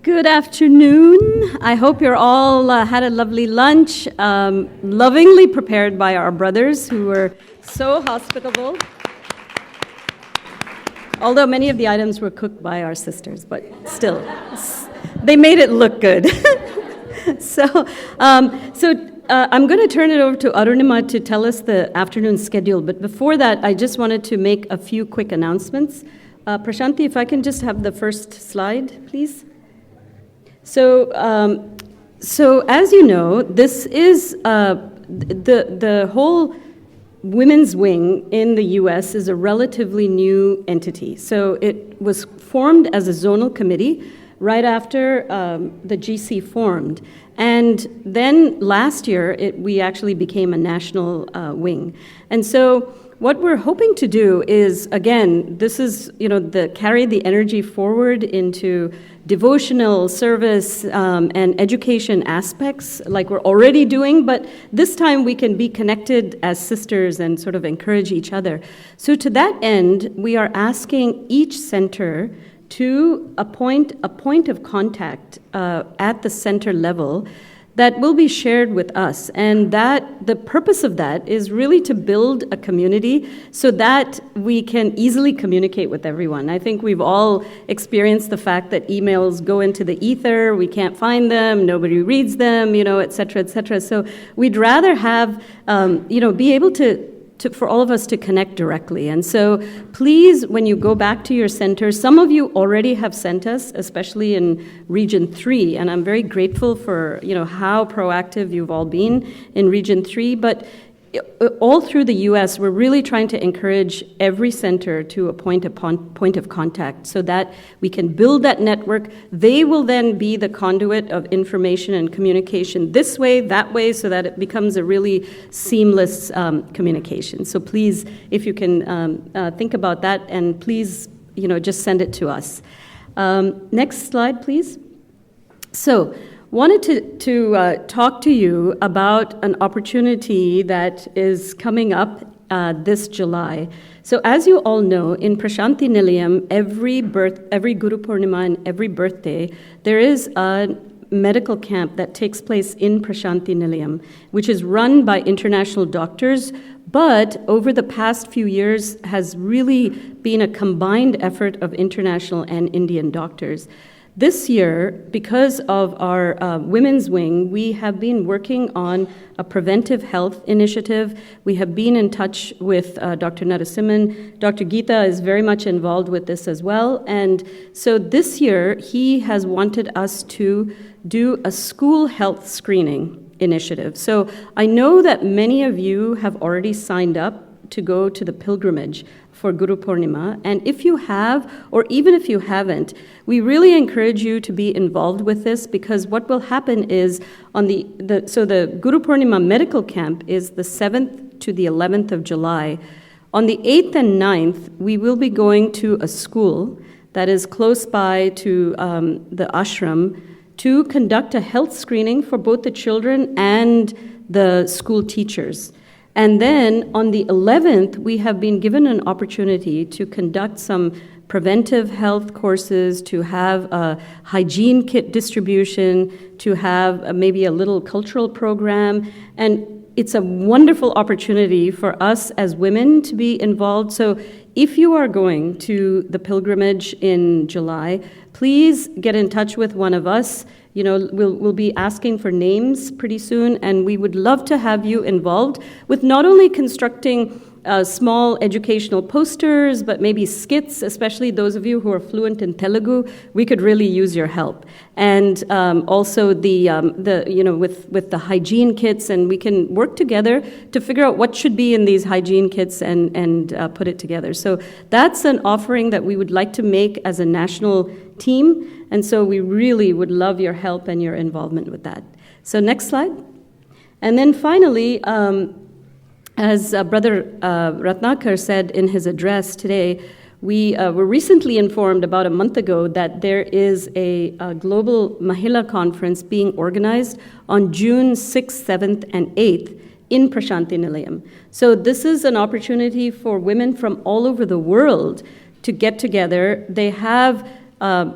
Good afternoon. I hope you're all had a lovely lunch, lovingly prepared by our brothers who were so hospitable. Although many of the items were cooked by our sisters, but still, they made it look good. So I'm going to turn it over to Arunima to tell us the afternoon schedule. But before that, I just wanted to make a few quick announcements. Prashanti, if I can just have the first slide, please. So as you know, this is the whole women's wing in the U.S. is a relatively new entity. So it was formed as a zonal committee right after the GC formed. And then last year, we actually became a national wing. And so what we're hoping to do is, again, this is, carry the energy forward into devotional service and education aspects like we're already doing, but this time we can be connected as sisters and sort of encourage each other. So to that end, we are asking each center to appoint a point of contact at the center level that will be shared with us. And that the purpose of that is really to build a community so that we can easily communicate with everyone. I think we've all experienced the fact that emails go into the ether, we can't find them, nobody reads them, et cetera, et cetera. So we'd rather have, be able to for all of us to connect directly. And so please, when you go back to your center, some of you already have sent us, especially in Region 3, and I'm very grateful for how proactive you've all been in Region 3, but all through the U.S., we're really trying to encourage every center to appoint a point of contact so that we can build that network. They will then be the conduit of information and communication this way, that way, so that it becomes a really seamless communication. So please, if you can think about that, and please, just send it to us. Next slide, please. So, wanted to talk to you about an opportunity that is coming up this July. So as you all know, in Prashanti Nilayam, every Guru Purnima and every birthday, there is a medical camp that takes place in Prashanti Nilayam, which is run by international doctors, but over the past few years has really been a combined effort of international and Indian doctors. This year, because of our women's wing, we have been working on a preventive health initiative. We have been in touch with Dr. Narasimhan. Dr. Gita is very much involved with this as well. And so this year, he has wanted us to do a school health screening initiative. So I know that many of you have already signed up to go to the pilgrimage for Guru Purnima. And if you have, or even if you haven't, we really encourage you to be involved with this, because what will happen is on the Guru Purnima medical camp is the 7th to the 11th of July. On the 8th and 9th, we will be going to a school that is close by to the ashram to conduct a health screening for both the children and the school teachers. And then on the 11th, we have been given an opportunity to conduct some preventive health courses, to have a hygiene kit distribution, to have maybe a little cultural program. And it's a wonderful opportunity for us as women to be involved. So if you are going to the pilgrimage in July, please get in touch with one of us. We'll be asking for names pretty soon, and we would love to have you involved with not only constructing small educational posters, but maybe skits, especially those of you who are fluent in Telugu. We could really use your help. And also with the hygiene kits, and we can work together to figure out what should be in these hygiene kits and put it together. So that's an offering that we would like to make as a national team. And so we really would love your help and your involvement with that. So next slide. And then finally, as Brother Ratnakar said in his address today, we were recently informed about a month ago that there is a global Mahila conference being organized on June 6th, 7th, and 8th in Prashanti Nilayam. So this is an opportunity for women from all over the world to get together. They have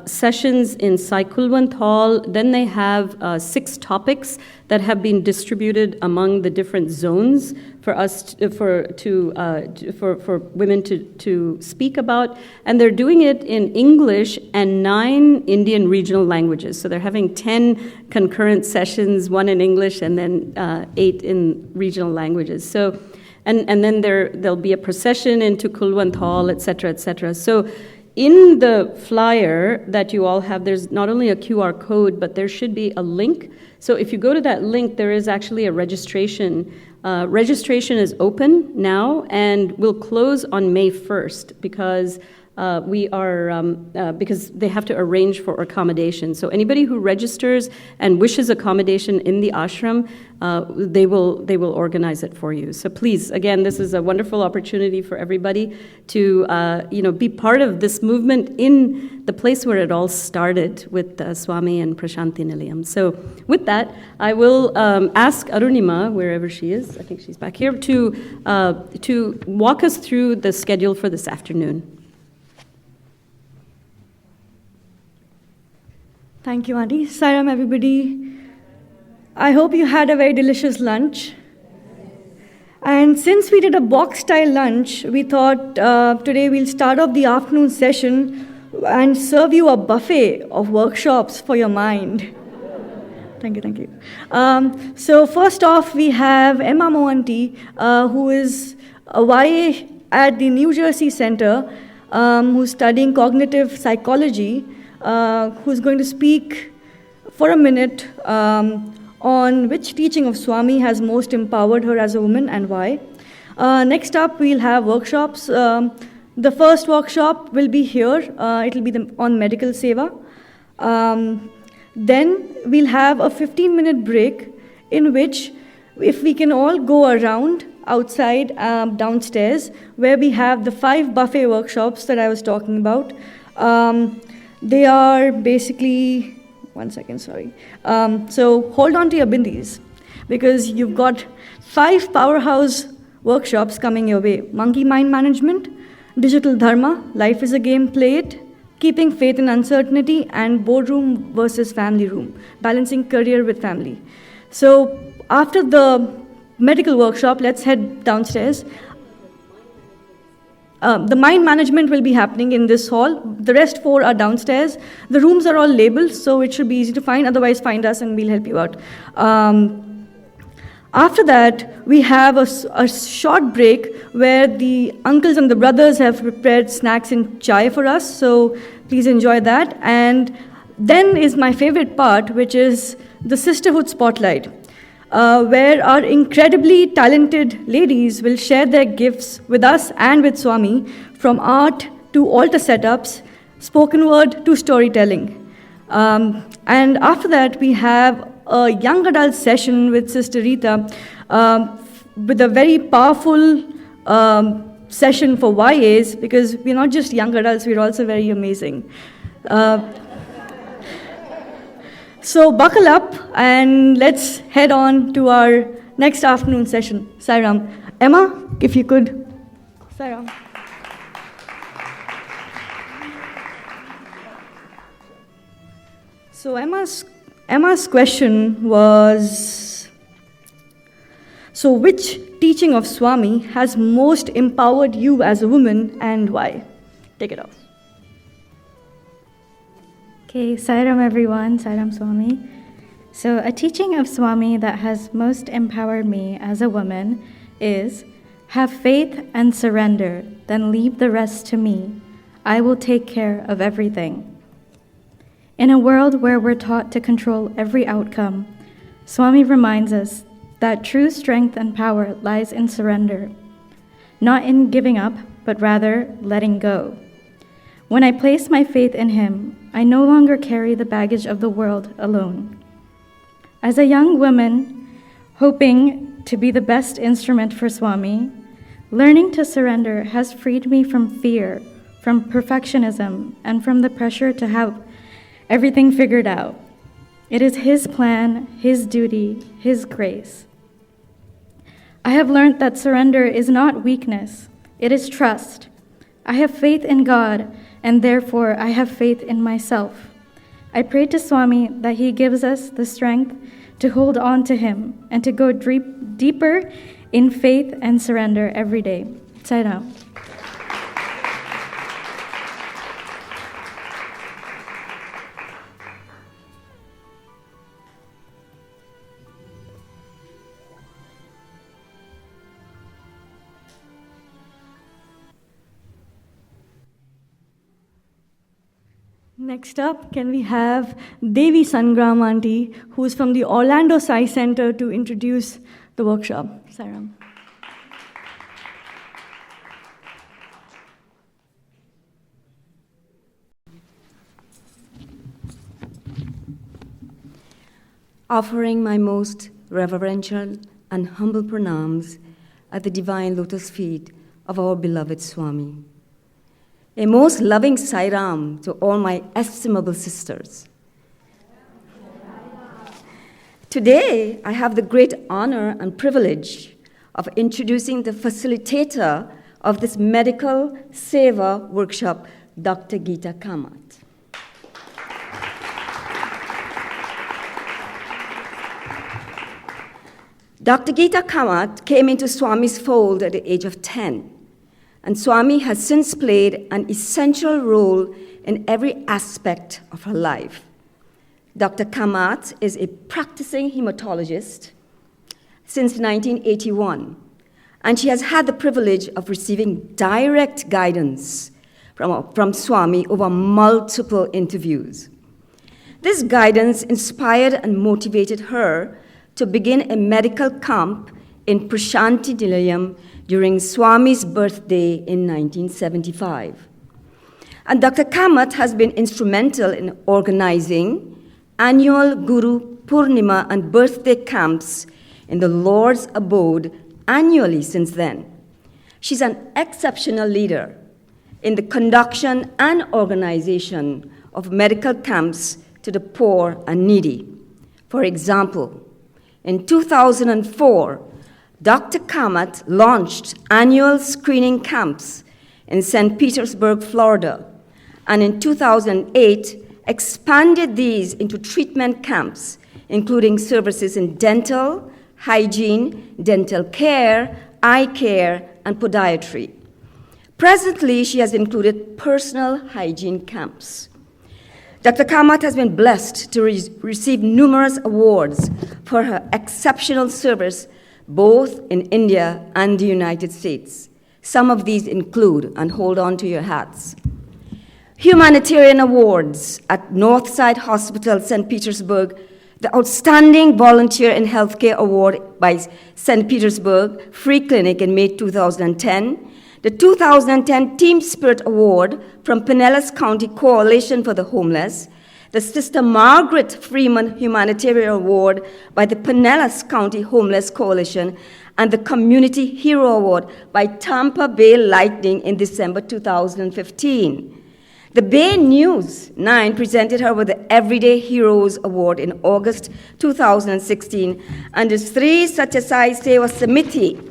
sessions in Sai Kulwant Hall. Then they have 6 topics that have been distributed among the different zones for us for women to speak about, and they're doing it in English and 9 Indian regional languages. So they're having 10 concurrent sessions, 1 in English and then 8 in regional languages. So, and then there'll be a procession into Kulwant Hall, et cetera, et cetera. So in the flyer that you all have, there's not only a QR code, but there should be a link. So if you go to that link, there is actually a registration. Registration is open now and will close on May 1st because because they have to arrange for accommodation. So anybody who registers and wishes accommodation in the ashram, they will organize it for you. So please, again, this is a wonderful opportunity for everybody to be part of this movement in the place where it all started with Swami and Prashanti Nilayam. So with that, I will ask Arunima, wherever she is, I think she's back here, to walk us through the schedule for this afternoon. Thank you, Auntie. Sairam, everybody. I hope you had a very delicious lunch. And since we did a box-style lunch, we thought today we'll start off the afternoon session and serve you a buffet of workshops for your mind. Thank you. So first off, we have Emma Mohanty, who is a YA at the New Jersey Center, who's studying cognitive psychology, who's going to speak for a minute on which teaching of Swami has most empowered her as a woman and why. Next up, we'll have workshops. The first workshop will be here. It'll be on medical seva. Then we'll have a 15-minute break in which, if we can all go around outside downstairs, where we have the 5 buffet workshops that I was talking about. They are basically, one second, sorry. So hold on to your bindis because you've got 5 powerhouse workshops coming your way. Monkey mind management, digital dharma, life is a game, play it, keeping faith in uncertainty, and boardroom versus family room, balancing career with family. So after the medical workshop, let's head downstairs. The mind management will be happening in this hall. The rest 4 are downstairs. The rooms are all labeled, so it should be easy to find. Otherwise, find us and we'll help you out. After that, we have a short break where the uncles and the brothers have prepared snacks and chai for us, so please enjoy that. And then is my favorite part, which is the Sisterhood Spotlight, where our incredibly talented ladies will share their gifts with us and with Swami, from art to altar setups, spoken word to storytelling. And after that, we have a young adult session with Sister Rita, with a very powerful session for YAs, because we're not just young adults, we're also very amazing. So buckle up and let's head on to our next afternoon session. Sairam. Emma, if you could. Sairam. So Emma's question was, so which teaching of Swami has most empowered you as a woman and why? Take it off. Okay, Sairam everyone, Sairam Swami. So a teaching of Swami that has most empowered me as a woman is, have faith and surrender, then leave the rest to me. I will take care of everything. In a world where we're taught to control every outcome, Swami reminds us that true strength and power lies in surrender, not in giving up, but rather letting go. When I place my faith in him, I no longer carry the baggage of the world alone. As a young woman, hoping to be the best instrument for Swami, learning to surrender has freed me from fear, from perfectionism, and from the pressure to have everything figured out. It is his plan, his duty, his grace. I have learned that surrender is not weakness, it is trust. I have faith in God and therefore I have faith in myself. I pray to Swami that he gives us the strength to hold on to him and to go deeper in faith and surrender every day. Sai Ram. Next up, can we have Devi Sangram Aunty, who is from the Orlando Sai Center, to introduce the workshop. Saram. Offering my most reverential and humble pranams at the divine lotus feet of our beloved Swami. A most loving Sai Ram to all my estimable sisters. Today, I have the great honor and privilege of introducing the facilitator of this medical seva workshop, Dr. Geeta Kamath. Dr. Geeta Kamath came into Swami's fold at the age of 10, and Swami has since played an essential role in every aspect of her life. Dr. Kamat is a practicing hematologist since 1981, and she has had the privilege of receiving direct guidance from Swami over multiple interviews. This guidance inspired and motivated her to begin a medical camp in Prashanti Nilayam during Swami's birthday in 1975. And Dr. Kamat has been instrumental in organizing annual Guru Purnima and birthday camps in the Lord's abode annually since then. She's an exceptional leader in the conduction and organization of medical camps to the poor and needy. For example, in 2004, Dr. Kamat launched annual screening camps in St. Petersburg, Florida, and in 2008, expanded these into treatment camps, including services in dental, hygiene, dental care, eye care, and podiatry. Presently, she has included personal hygiene camps. Dr. Kamat has been blessed to receive numerous awards for her exceptional service both in India and the United States. Some of these include, and hold on to your hats, humanitarian awards at Northside Hospital, St. Petersburg, the Outstanding Volunteer in Healthcare Award by St. Petersburg Free Clinic in May 2010, the 2010 Team Spirit Award from Pinellas County Coalition for the Homeless, the Sister Margaret Freeman Humanitarian Award by the Pinellas County Homeless Coalition, and the Community Hero Award by Tampa Bay Lightning in December 2015. The Bay News 9 presented her with the Everyday Heroes Award in August 2016, and the Sri Satyasai Seva Samiti,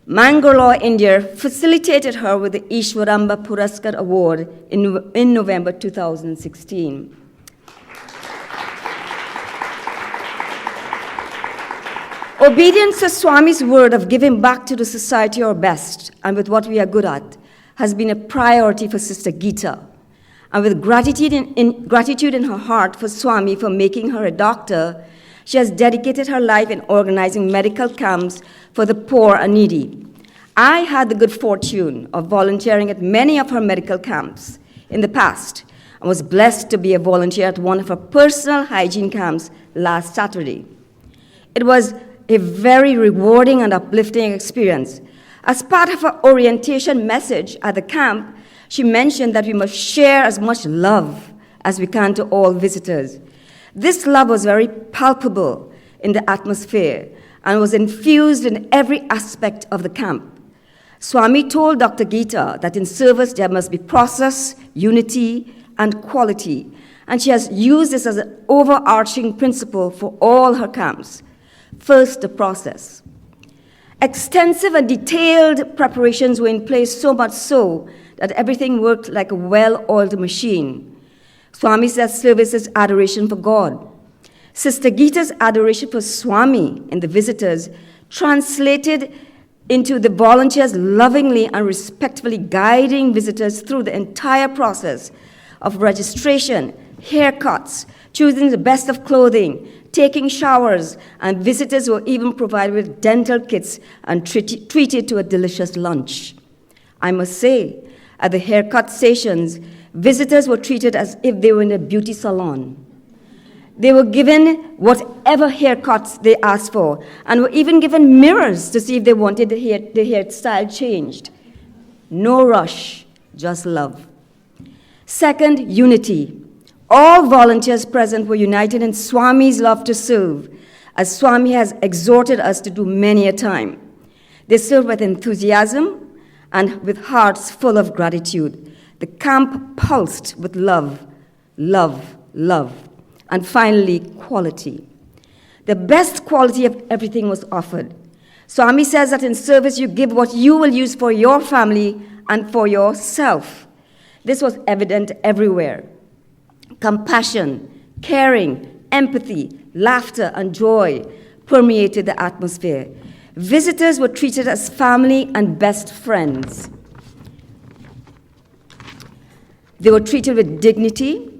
Mangalore, India, facilitated her with the Ishwaramba Puraskar Award in November 2016. Obedience to Swami's word of giving back to the society our best and with what we are good at has been a priority for Sister Gita. And with gratitude in her heart for Swami for making her a doctor, she has dedicated her life in organizing medical camps for the poor and needy. I had the good fortune of volunteering at many of her medical camps in the past and was blessed to be a volunteer at one of her personal hygiene camps last Saturday. It was a very rewarding and uplifting experience. As part of her orientation message at the camp, she mentioned that we must share as much love as we can to all visitors. This love was very palpable in the atmosphere and was infused in every aspect of the camp. Swami told Dr. Gita that in service there must be process, unity, and quality, and she has used this as an overarching principle for all her camps. First, the process. Extensive and detailed preparations were in place, so much so that everything worked like a well-oiled machine. Swami says service is adoration for God. Sister Gita's adoration for Swami in the visitors translated into the volunteers lovingly and respectfully guiding visitors through the entire process of registration, haircuts, choosing the best of clothing, taking showers, and visitors were even provided with dental kits and treated to a delicious lunch. I must say, at the haircut stations, visitors were treated as if they were in a beauty salon. They were given whatever haircuts they asked for, and were even given mirrors to see if they wanted the hairstyle changed. No rush, just love. Second, unity. All volunteers present were united in Swami's love to serve, as Swami has exhorted us to do many a time. They served with enthusiasm and with hearts full of gratitude. The camp pulsed with love, love, love. And finally, quality. The best quality of everything was offered. Swami says that in service you give what you will use for your family and for yourself. This was evident everywhere. Compassion, caring, empathy, laughter, and joy permeated the atmosphere. Visitors were treated as family and best friends. They were treated with dignity,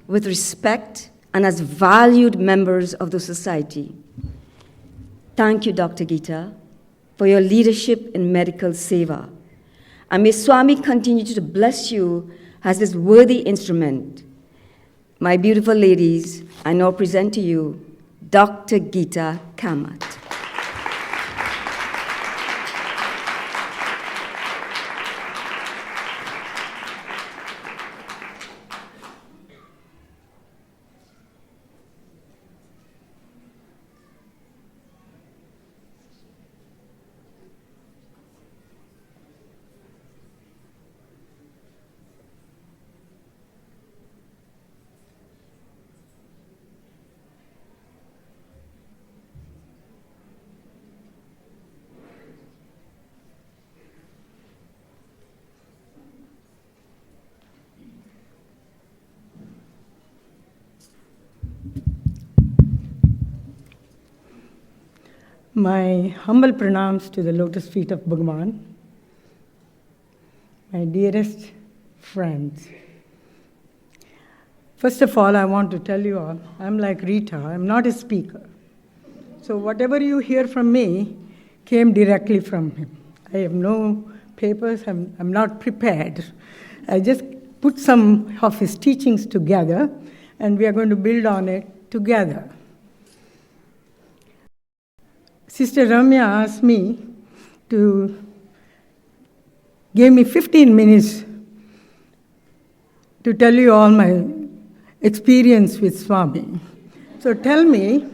with respect, and as valued members of the society. Thank you, Dr. Gita, for your leadership in medical seva. And may Swami continue to bless you as this worthy instrument. My beautiful ladies, I now present to you Dr. Geeta Kamath. My humble pranams to the lotus feet of Bhagavan, my dearest friends. First of all, I want to tell you all, I'm like Rita, I'm not a speaker. So whatever you hear from me came directly from him. I have no papers, I'm not prepared. I just put some of his teachings together, and we are going to build on it together. Sister Ramya asked me to give me 15 minutes to tell you all my experience with Swami. So tell me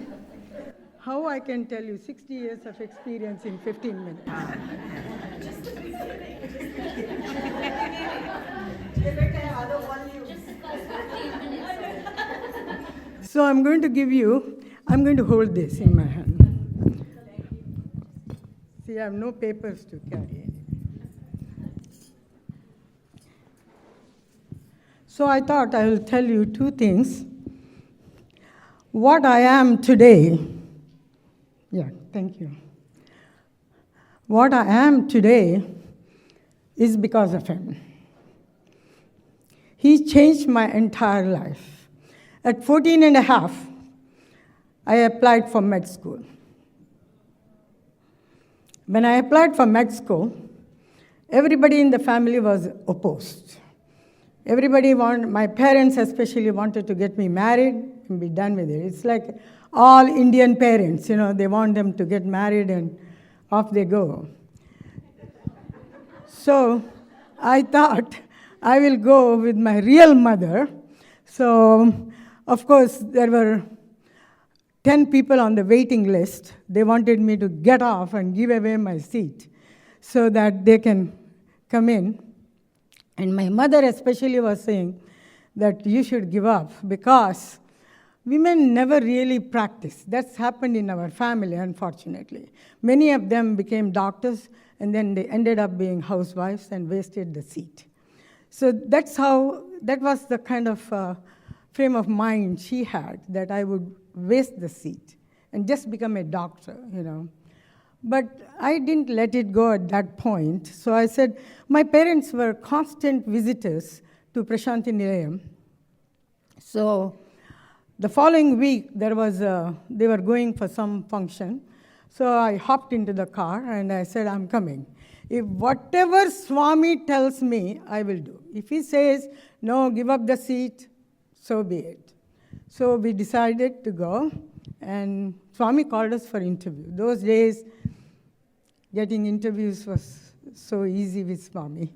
how I can tell you 60 years of experience in 15 minutes. So I'm going to hold this in my hand. See, I have no papers to carry. So I thought I will tell you two things. What I am today, thank you. What I am today is because of him. He changed my entire life. At 14 and a half, I applied for med school. When I applied for med school, everybody in the family was opposed. My parents especially wanted to get me married and be done with it. It's like all Indian parents, they want them to get married and off they go. So I thought I will go with my real mother. So, of course, there were 10 people on the waiting list. They wanted me to get off and give away my seat so that they can come in. And my mother especially was saying that you should give up because women never really practice. That's happened in our family, unfortunately. Many of them became doctors, and then they ended up being housewives and wasted the seat. So that was the kind of frame of mind she had, that I would waste the seat and just become a doctor, But I didn't let it go at that point. So I said, my parents were constant visitors to Prashanti Nilayam. So the following week, they were going for some function. So I hopped into the car and I said, I'm coming. If whatever Swami tells me, I will do. If he says, no, give up the seat, so be it. So we decided to go, and Swami called us for interview. Those days, getting interviews was so easy with Swami.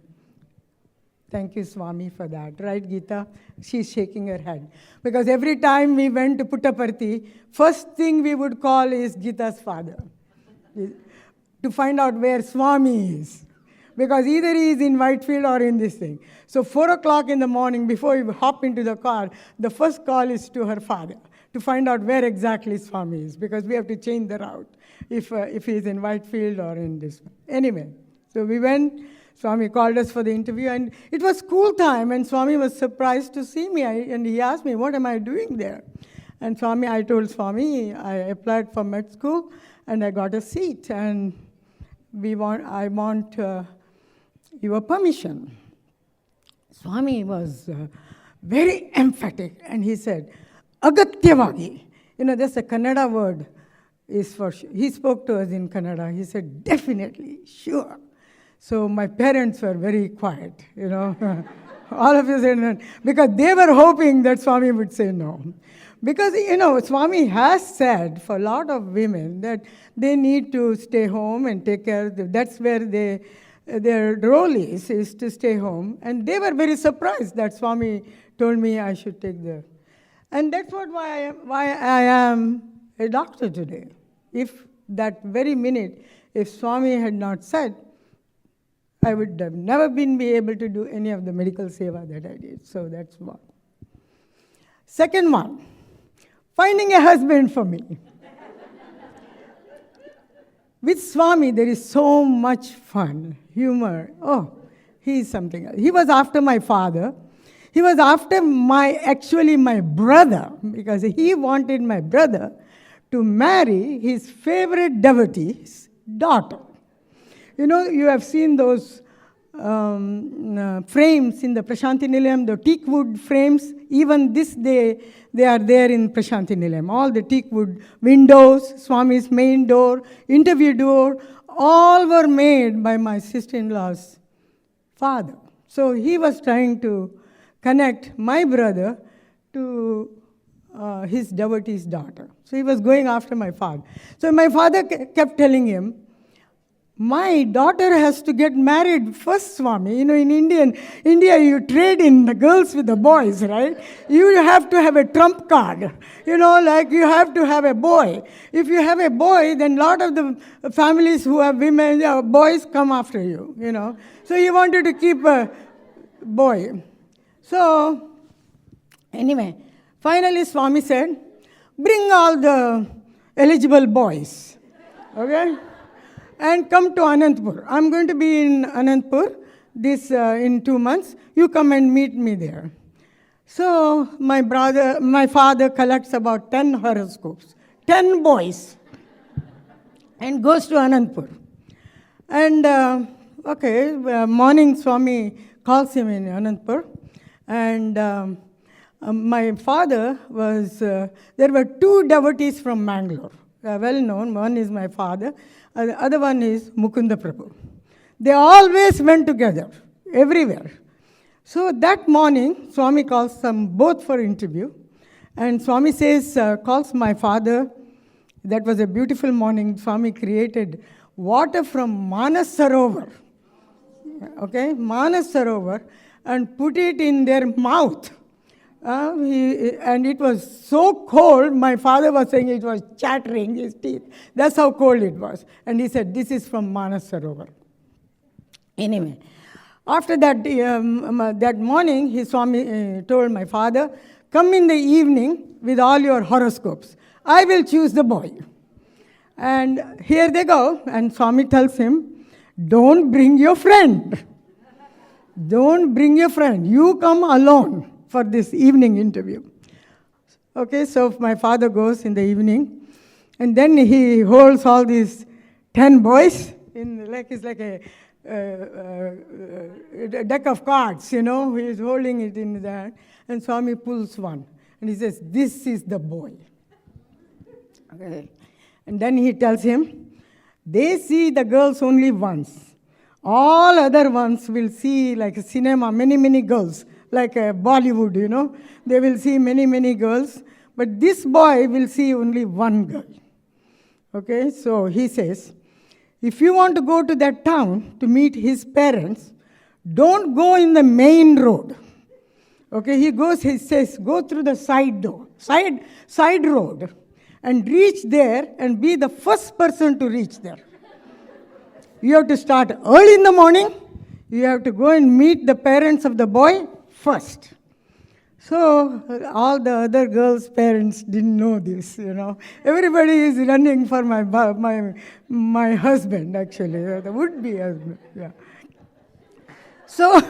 Thank you, Swami, for that. Right, Gita? She's shaking her head. Because every time we went to Puttaparthi, first thing we would call is Gita's father to find out where Swami is. Because either he is in Whitefield or in this thing. So 4 o'clock in the morning, before we hop into the car, the first call is to her father to find out where exactly Swami is, because we have to change the route if he is in Whitefield or in this one. Anyway, so we went. Swami called us for the interview, and it was school time, and Swami was surprised to see me, and he asked me, what am I doing there? And I told Swami, I applied for med school, and I got a seat, and I want your permission. Swami was very emphatic, and he said, Agatyavagi. That's a Kannada word is for sure. He spoke to us in Kannada. He said, definitely, sure. So my parents were very quiet, all of a sudden, because they were hoping that Swami would say no. Because, Swami has said for a lot of women that they need to stay home and take care of them. That's where their role is to stay home. And they were very surprised that Swami told me I should take And that's why I am a doctor today. If that very minute, if Swami had not said, I would have never be able to do any of the medical seva that I did. So that's one. Second one, finding a husband for me. With Swami, there is so much fun, humor. Oh, he is something else. He was after my father. He was after my brother, because he wanted my brother to marry his favorite devotee's daughter. You have seen those frames in the Prashanti Nilayam, the teak wood frames. Even this day, they are there in Prashanti Nilayam. All the teak wood windows, Swami's main door, interview door, all were made by my sister-in-law's father. So he was trying to connect my brother to his devotee's daughter. So he was going after my father. So my father kept telling him, my daughter has to get married first, Swami. In India, you trade in the girls with the boys, right? You have to have a trump card. Like you have to have a boy. If you have a boy, then a lot of the families who have women, boys come after you, So he wanted to keep a boy. So, anyway, finally Swami said, bring all the eligible boys, okay? And come to Anantapur. I'm going to be in Anantapur in 2 months. You come and meet me there. So my father collects about 10 horoscopes, 10 boys, and goes to Anantapur. And morning Swami calls him in Anantapur. And my father was, there were 2 devotees from Mangalore, well known. One is my father. The other one is Mukunda Prabhu. They always went together, everywhere. So that morning, Swami calls them both for interview. And Swami calls my father. That was a beautiful morning. Swami created water from Manas Sarovar. Okay, Manas Sarovar, and put it in their mouth. And it was so cold, my father was saying it was chattering his teeth. That's how cold it was. And he said, this is from Manas Sarovar. Anyway, after that, that morning, Swami told my father, come in the evening with all your horoscopes. I will choose the boy. And here they go. And Swami tells him, don't bring your friend. Don't bring your friend. You come alone for this evening interview. Okay, so my father goes in the evening, and then he holds all these 10 boys in it's like a deck of cards, He is holding it in his hand, and Swami pulls one, and he says, "This is the boy." Okay, and then he tells him, they see the girls only once. All other ones will see like a cinema, many, many girls, like a Bollywood, They will see many, many girls, but this boy will see only one girl. Okay, so he says, if you want to go to that town to meet his parents, don't go in the main road. Okay, he says, go through the side road, and reach there and be the first person to reach there. You have to start early in the morning. You have to go and meet the parents of the boy first. So all the other girls' parents didn't know this, Everybody is running for my husband, actually, the would-be husband. Yeah. So,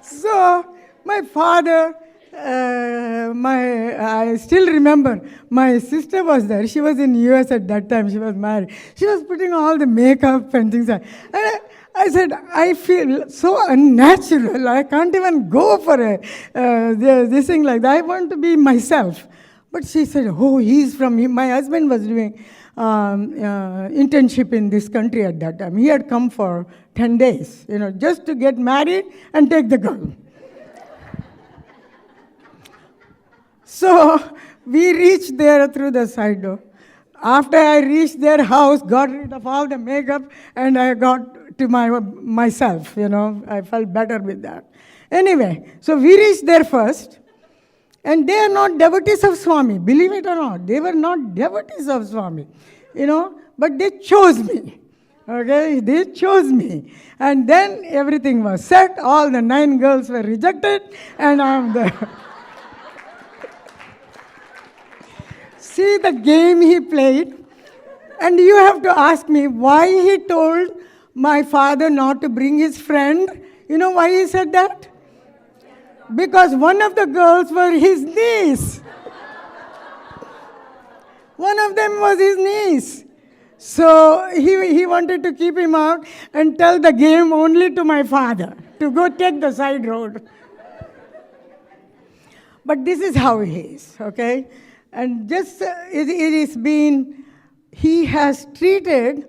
so my father, I still remember, my sister was there. She was in US at that time. She was married. She was putting all the makeup and things like that. And I said, I feel so unnatural. I can't even go for this thing like that. I want to be myself. But she said, oh, my husband was doing internship in this country at that time. He had come for 10 days, just to get married and take the girl. So we reached there through the side door. After I reached their house, got rid of all the makeup, and I got to myself, I felt better with that. Anyway, so we reached there first, and they are not devotees of Swami, believe it or not. They were not devotees of Swami, but they chose me. Okay, they chose me. And then everything was set, all the 9 girls were rejected, and I'm there. See the game he played, and you have to ask me why he told my father not to bring his friend. You know why he said that? Because one of the girls were his niece. One of them was his niece. So he wanted to keep him out and tell the game only to my father, to go take the side road. But this is how he is, okay? And just he has treated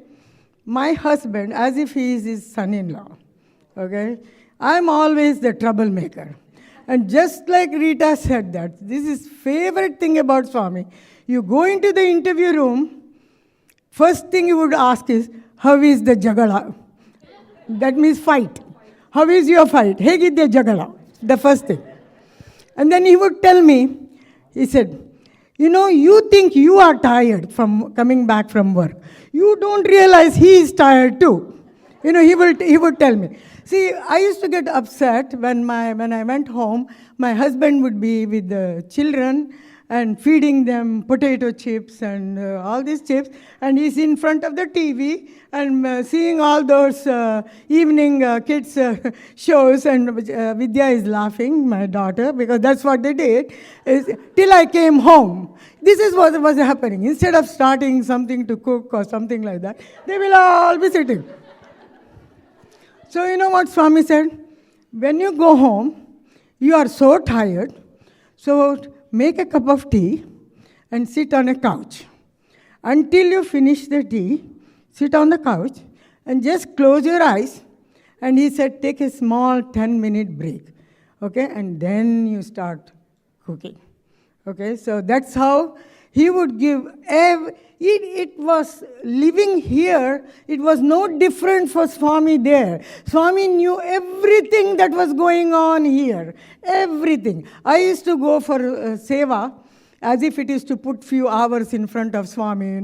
my husband as if he is his son-in-law, okay? I'm always the troublemaker. And just like Rita said that, this is favorite thing about Swami. You go into the interview room, first thing you would ask is, how is the jagala? That means fight. How is your fight? Hegide jagala, the first thing. And then he would tell me, he said, you think you are tired from coming back from work. You don't realize he is tired too. He would tell me. See, I used to get upset when I went home. My husband would be with the children and feeding them potato chips and all these chips, and he's in front of the TV and seeing all those evening kids shows, and Vidya is laughing, my daughter, because that's what they did, till I came home. This is what was happening. Instead of starting something to cook or something like that, they will all be sitting. So you know what Swami said? When you go home, you are so tired, so make a cup of tea and sit on a couch. Until you finish the tea, sit on the couch and just close your eyes. And he said, take a small 10-minute break. Okay, and then you start cooking. Okay, so that's how he would give. It was living here, it was no different for Swami there. Swami knew everything that was going on here. Everything. I used to go for seva as if it is to put few hours in front of Swami,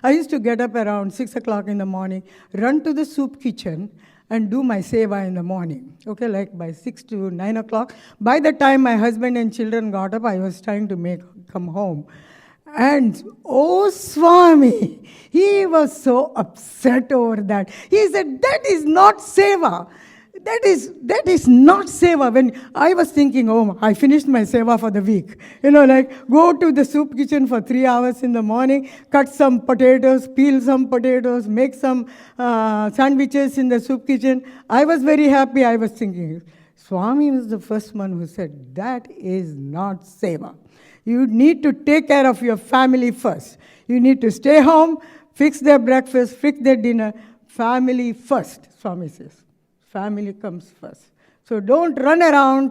I used to get up around 6 o'clock in the morning, run to the soup kitchen, and do my seva in the morning. Okay, like by 6 to 9 o'clock. By the time my husband and children got up, I was trying to come home. And oh Swami, he was so upset over that. He said, that is not seva. That is not seva. When I was thinking, oh, I finished my seva for the week. Like go to the soup kitchen for 3 hours in the morning, cut some potatoes, peel some potatoes, make some sandwiches in the soup kitchen. I was very happy. I was thinking, Swami was the first one who said, that is not seva. You need to take care of your family first. You need to stay home, fix their breakfast, fix their dinner. Family first, Swami says. Family comes first. So don't run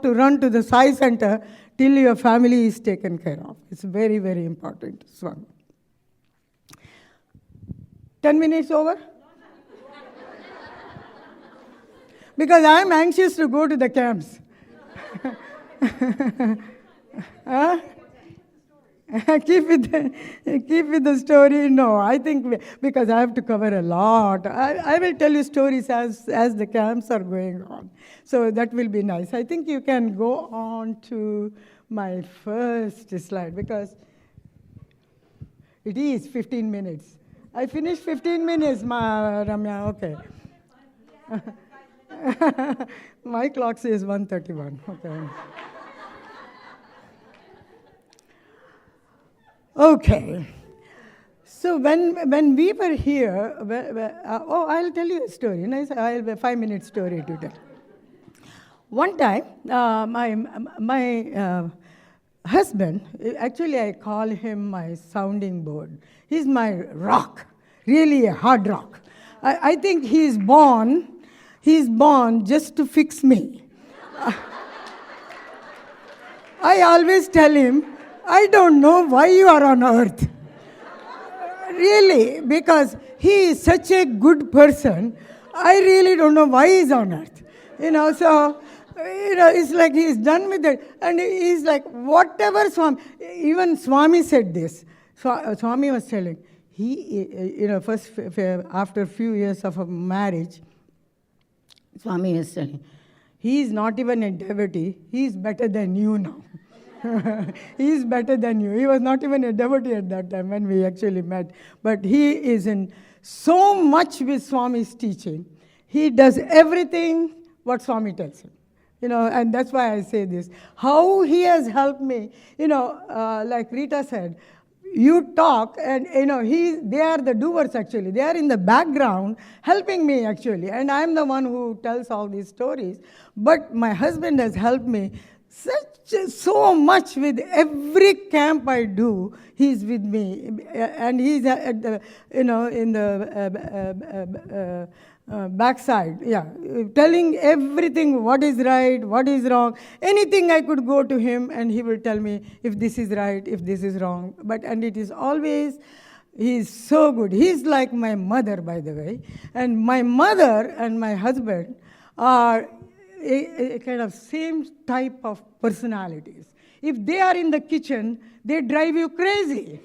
to the Sai center till your family is taken care of. It's very, very important, Swami. 10 minutes over? Because I'm anxious to go to the camps. Huh? Keep with the story. No, I think because I have to cover a lot. I will tell you stories as the camps are going on. So that will be nice. I think you can go on to my first slide because it is 15 minutes. I finished 15 minutes, Ramya. Okay. My clock says 1:31. Okay. Okay. So when we were here, I'll tell you a story. Nice. I'll have a 5-minute story to tell. One time, my husband, actually I call him my sounding board. He's my rock, really a hard rock. I think he's born just to fix me. I always tell him, I don't know why you are on earth. Really, because he is such a good person, I really don't know why he's on earth. So, it's like he's done with it. And he's like, whatever Swami, even Swami said this. Swami was telling, first after a few years of a marriage, Swami was telling, he is not even a devotee, he is better than you now. He is better than you. He was not even a devotee at that time when we actually met. But he is in so much with Swami's teaching. He does everything what Swami tells him. And that's why I say this. How he has helped me, like Rita said, you talk and, they are the doers actually. They are in the background helping me actually. And I'm the one who tells all these stories. But my husband has helped me so much with every camp I do. He's with me, and he's at the, in the backside, telling everything, what is right, what is wrong. Anything I could go to him, and he will tell me if this is right, if this is wrong. And it is always. He's so good. He's like my mother, by the way. And my mother and my husband are a kind of same type of personalities. If they are in the kitchen, they drive you crazy.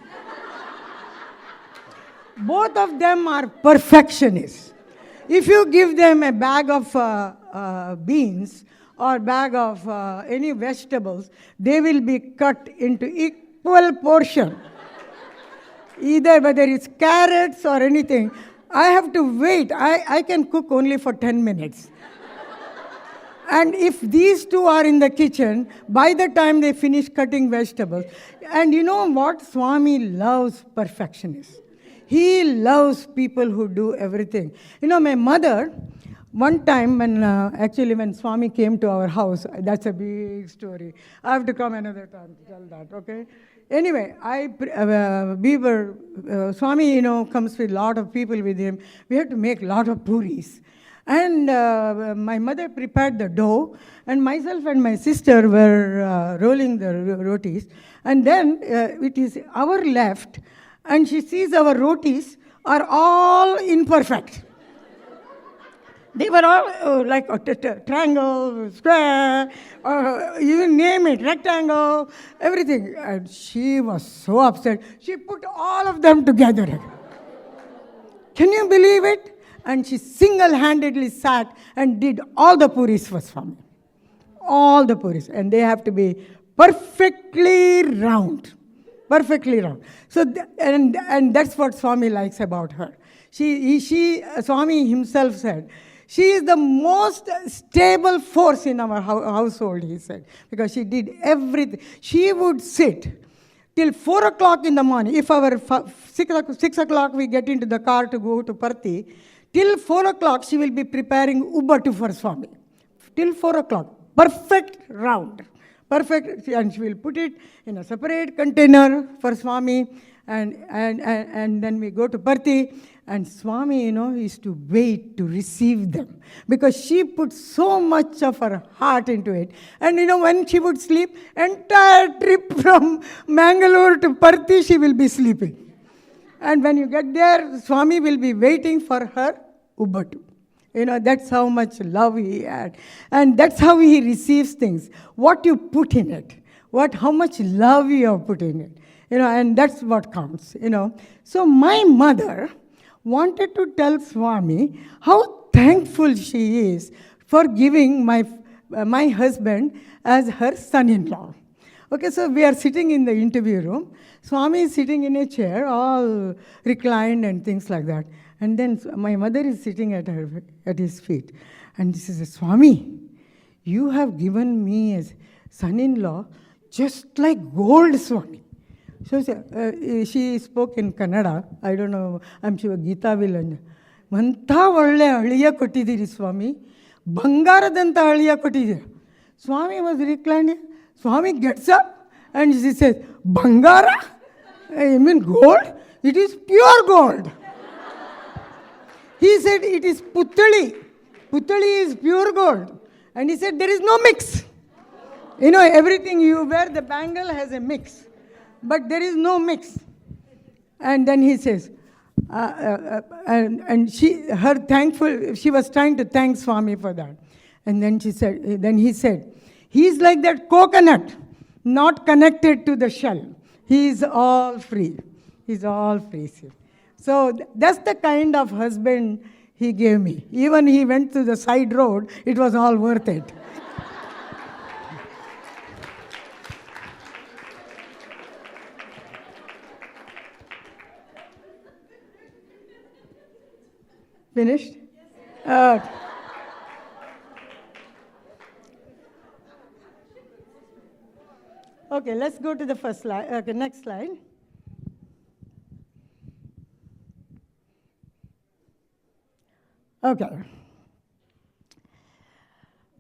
Both of them are perfectionists. If you give them a bag of beans or bag of any vegetables, they will be cut into equal portion. Either whether it's carrots or anything, I have to wait. I can cook only for 10 minutes. And if these two are in the kitchen, by the time they finish cutting vegetables, and you know what? Swami loves perfectionists. He loves people who do everything. My mother, one time when Swami came to our house, that's a big story. I have to come another time to tell that, okay? Anyway, Swami, comes with a lot of people with him. We had to make a lot of puris. And my mother prepared the dough, and myself and my sister were rolling the rotis. And then it is our left, and she sees our rotis are all imperfect. They were all like a triangle, square, you name it, rectangle, everything. And she was so upset. She put all of them together. Can you believe it? And she single-handedly sat and did all the puris for Swami. All the puris. And they have to be perfectly round. perfectly round. So, and that's what Swami likes about her. Swami himself said, she is the most stable force in our household, he said, because she did everything. She would sit till 4 o'clock in the morning. If our 6 o'clock we get into the car to go to Parthi, till 4 o'clock she will be preparing ubbatu for Swami. Till 4 o'clock. Perfect round. Perfect. And she will put it in a separate container for Swami. And then we go to Parthi. And Swami, used to wait to receive them. Because she put so much of her heart into it. And when she would sleep, entire trip from Mangalore to Parthi, she will be sleeping. And when you get there, Swami will be waiting for her ubbatu. That's how much love he had. And that's how he receives things. What you put in it. How much love you have put in it. And that's what counts, So my mother wanted to tell Swami how thankful she is for giving my husband as her son-in-law. Okay, so we are sitting in the interview room. Swami is sitting in a chair, all reclined and things like that. And then my mother is sitting at his feet. And she says, Swami, you have given me as son-in-law just like gold, Swami. So she spoke in Kannada. I don't know, I'm sure Gita will understand. Manta ಒಳ್ಳೆ ಅಳಿಯ ಕೊಟ್ಟಿದ್ದೀರಿ ಸ್ವಾಮಿ, ಬಂಗಾರದಂತ ಅಳಿಯ ಕೊಟ್ಟಿದ್ದೀರಿ. Swami was reclining. Swami gets up and she says, Bangara? I mean gold? It is pure gold. He said, it is Puttali. Puttali is pure gold. And he said, there is no mix. Everything you wear, the bangle has a mix. But there is no mix. And then he says, she was trying to thank Swami for that. And then he said, he is like that coconut, not connected to the shell. He is all free. He's all free. So that's the kind of husband he gave me. Even he went to the side road, it was all worth it. Finished? Okay, let's go to the first slide. Okay, next slide. Okay.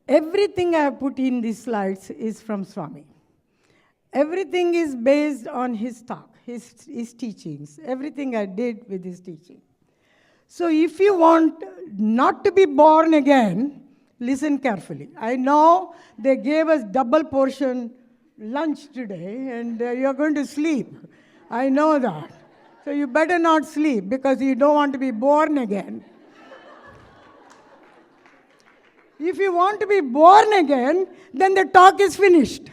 Everything I have put in these slides is from Swami. Everything is based on his talk, his teachings. Everything I did with his teaching. So if you want not to be born again, listen carefully. I know they gave us double portion lunch today, and you're going to sleep. I know that. So you better not sleep because you don't want to be born again. If you want to be born again, then the talk is finished.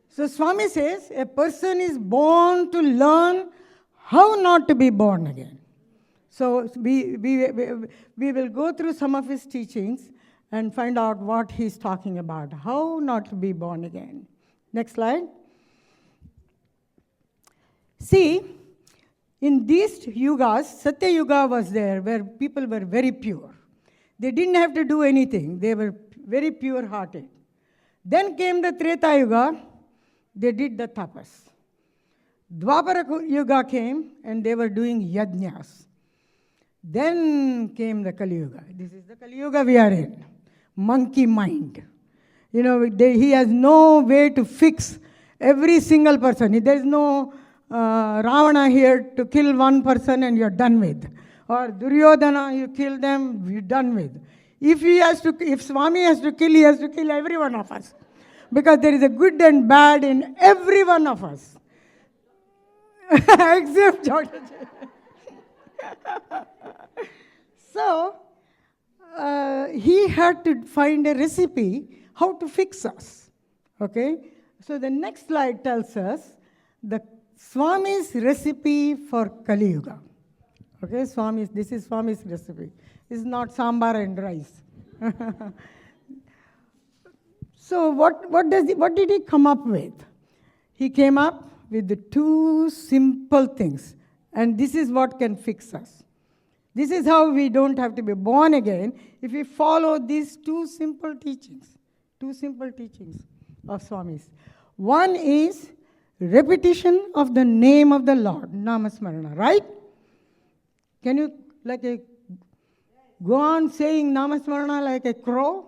So Swami says, a person is born to learn how not to be born again. So we will go through some of his teachings and find out what he's talking about, how not to be born again. Next slide. See, in these yugas, Satya Yuga was there where people were very pure. They didn't have to do anything. They were very pure-hearted. Then came the Treta Yuga. They did the tapas. Dwapara Yuga came and they were doing yajnas. Then came the Kali Yuga. This is the Kali Yuga we are in. Monkey mind. He has no way to fix every single person. There is no Ravana here to kill one person and you're done with. Or Duryodhana, you kill them, you're done with. If Swami has to kill, he has to kill every one of us. Because there is a good and bad in every one of us. Except Dr. So, he had to find a recipe how to fix us. Okay? So the next slide tells us the Swami's recipe for Kali Yuga. Okay, this is Swami's recipe. It's not sambar and rice. So what did he come up with? He came up with the two simple things. And this is what can fix us. This is how we don't have to be born again if we follow these two simple teachings of Swami's. One is repetition of the name of the Lord, Namasmarana, right? Can you go on saying Namasmarana like a crow?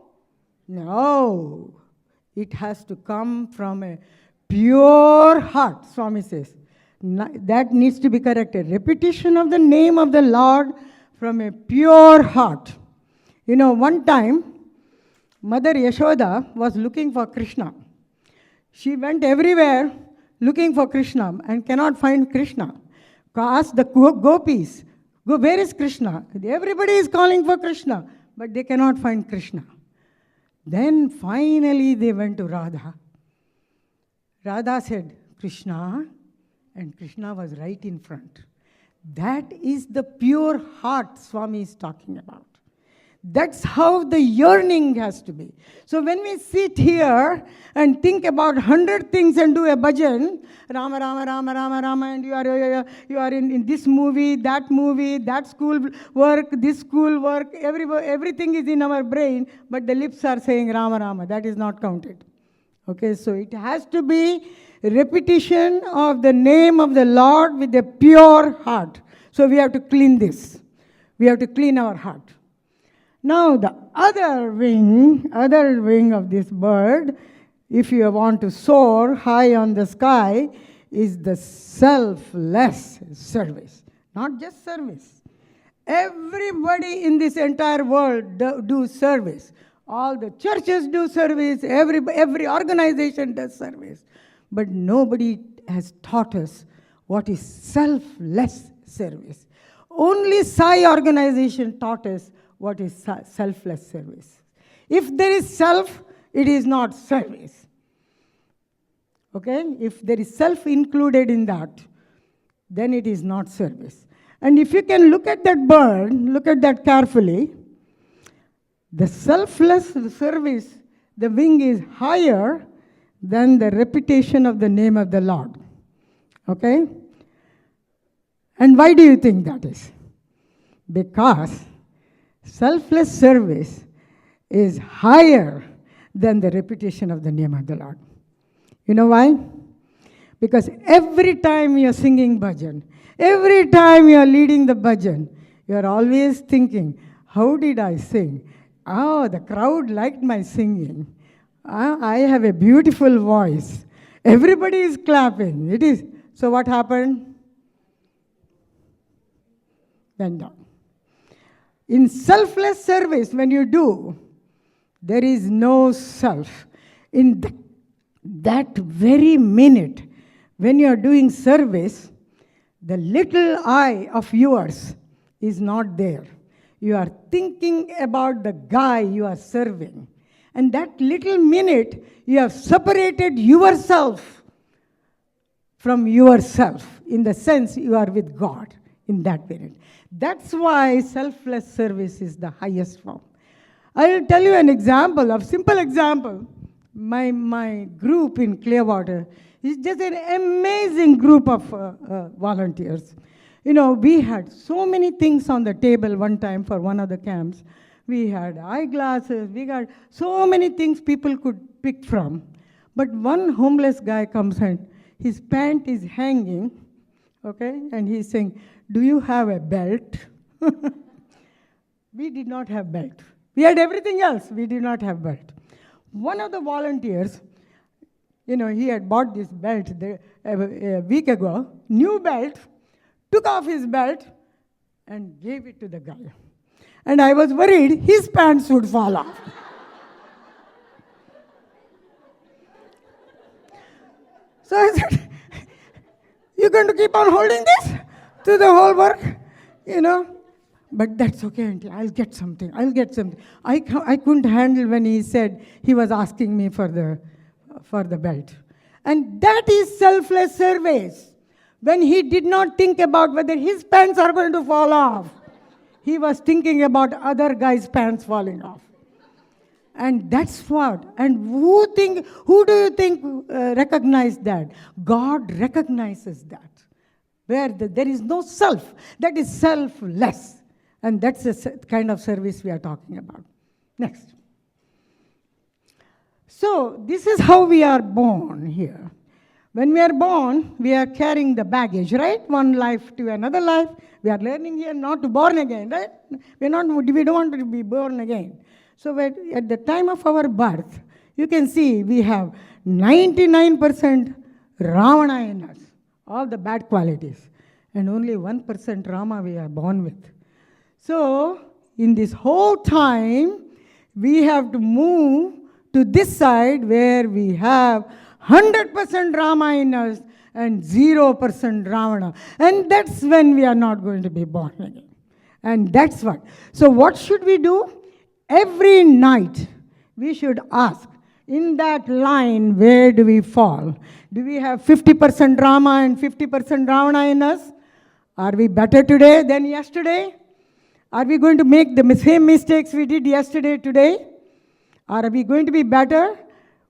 No. It has to come from a pure heart, Swami says. That needs to be corrected. Repetition of the name of the Lord from a pure heart. One time, Mother Yashoda was looking for Krishna. She went everywhere looking for Krishna and cannot find Krishna. Asked the gopis, where is Krishna? Everybody is calling for Krishna, but they cannot find Krishna. Then finally they went to Radha. Radha said, Krishna, and Krishna was right in front. That is the pure heart Swami is talking about. That's how the yearning has to be. So when we sit here and think about 100 things and do a bhajan, Rama, Rama, Rama, Rama, Rama, and you are in this movie, that school work, this school work, everything is in our brain, but the lips are saying Rama, Rama. That is not counted. Okay, so it has to be repetition of the name of the Lord with a pure heart. So we have to clean this. We have to clean our heart. Now the other wing of this bird, if you want to soar high on the sky, is the selfless service. Not just service. Everybody in this entire world do service. All the churches do service, every organization does service. But nobody has taught us what is selfless service. Only Sai organization taught us what is selfless service. If there is self, it is not service. Okay? If there is self included in that, then it is not service. And if you can look at that bird, look at that carefully, the selfless service, the wing is higher than the repetition of the name of the Lord. Okay? And why do you think that is? Because selfless service is higher than the repetition of the name of the Lord. You know why? Because every time you are singing bhajan, every time you are leading the bhajan, you are always thinking, how did I sing? Oh, the crowd liked my singing. I have a beautiful voice. Everybody is clapping. It is. So what happened? Went down. In selfless service, when you do, there is no self. In that very minute, when you are doing service, the little I of yours is not there. You are thinking about the guy you are serving. And that little minute, you have separated yourself from yourself. In the sense, you are with God in that minute. That's why selfless service is the highest form. I will tell you an example, a simple example. My group in Clearwater is just an amazing group of volunteers. We had so many things on the table one time for one of the camps. We had eyeglasses, we got so many things people could pick from. But one homeless guy comes and his pant is hanging, okay, and he's saying, do you have a belt? We did not have belt. We had everything else, we did not have belt. One of the volunteers, he had bought this belt a week ago, new belt, took off his belt and gave it to the guy. And I was worried his pants would fall off. So I said, you're going to keep on holding this through the whole work? But that's okay, auntie. I'll get something. I couldn't handle when he said he was asking me for the belt. And that is selfless service. When he did not think about whether his pants are going to fall off, he was thinking about other guys' pants falling off. And that's what. And who do you think recognized that? God recognizes that. Where there is no self, that is selfless. And that's the kind of service we are talking about. Next. So, this is how we are born here. When we are born, we are carrying the baggage, right? One life to another life. We are learning here not to born again, right? We don't want to be born again. So, at the time of our birth, you can see we have 99% Ravana in us, all the bad qualities, and only 1% Rama we are born with. So, in this whole time, we have to move to this side where we have 100% Rama in us and 0% Ravana. And that's when we are not going to be born again. And that's what. So, what should we do? Every night, we should ask, in that line, where do we fall? Do we have 50% Rama and 50% Ravana in us? Are we better today than yesterday? Are we going to make the same mistakes we did yesterday, today? Are we going to be better?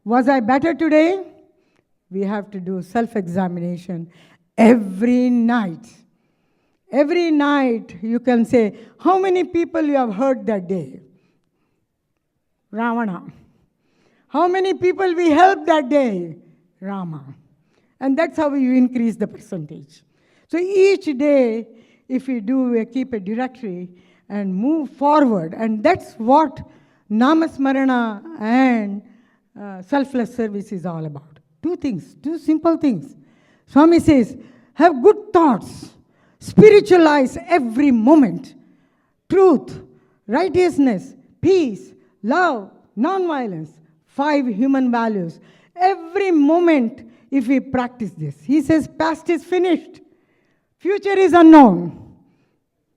Was I better today? We have to do self-examination every night. Every night you can say, how many people you have hurt that day? Ravana. How many people we helped that day? Rama. And that's how you increase the percentage. So each day, if we do keep a directory and move forward, and that's what Namasmarana and selfless service is all about. Two things, two simple things. Swami says, have good thoughts, spiritualize every moment. Truth, righteousness, peace, love, non-violence, 5 human values. Every moment, if we practice this, he says, past is finished, future is unknown.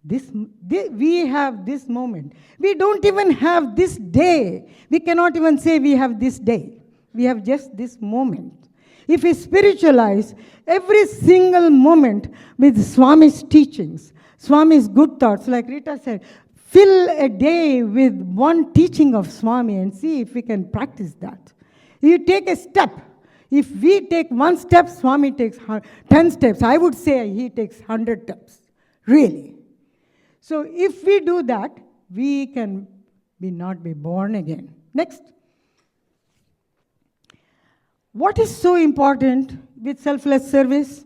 We have this moment. We don't even have this day. We cannot even say we have this day. We have just this moment. If we spiritualize every single moment with Swami's teachings, Swami's good thoughts, like Rita said, fill a day with one teaching of Swami and see if we can practice that. You take a step. If we take one step, Swami takes 10 steps. I would say he takes 100 steps. Really. So if we do that, we can not be born again. Next. What is so important with selfless service?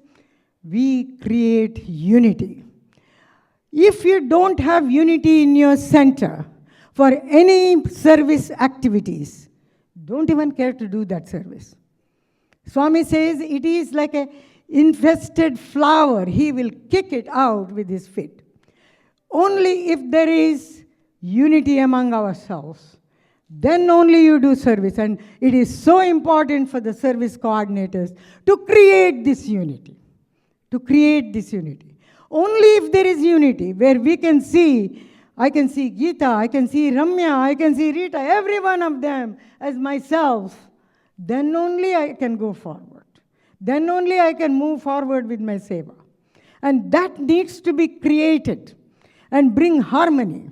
We create unity. If you don't have unity in your center for any service activities, don't even care to do that service. Swami says it is like an infested flower. He will kick it out with his feet. Only if there is unity among ourselves, then only you do service. And it is so important for the service coordinators to create this unity. To create this unity. Only if there is unity, where we can see, I can see Gita, I can see Ramya, I can see Rita, every one of them as myself, then only I can go forward. Then only I can move forward with my seva. And that needs to be created and bring harmony.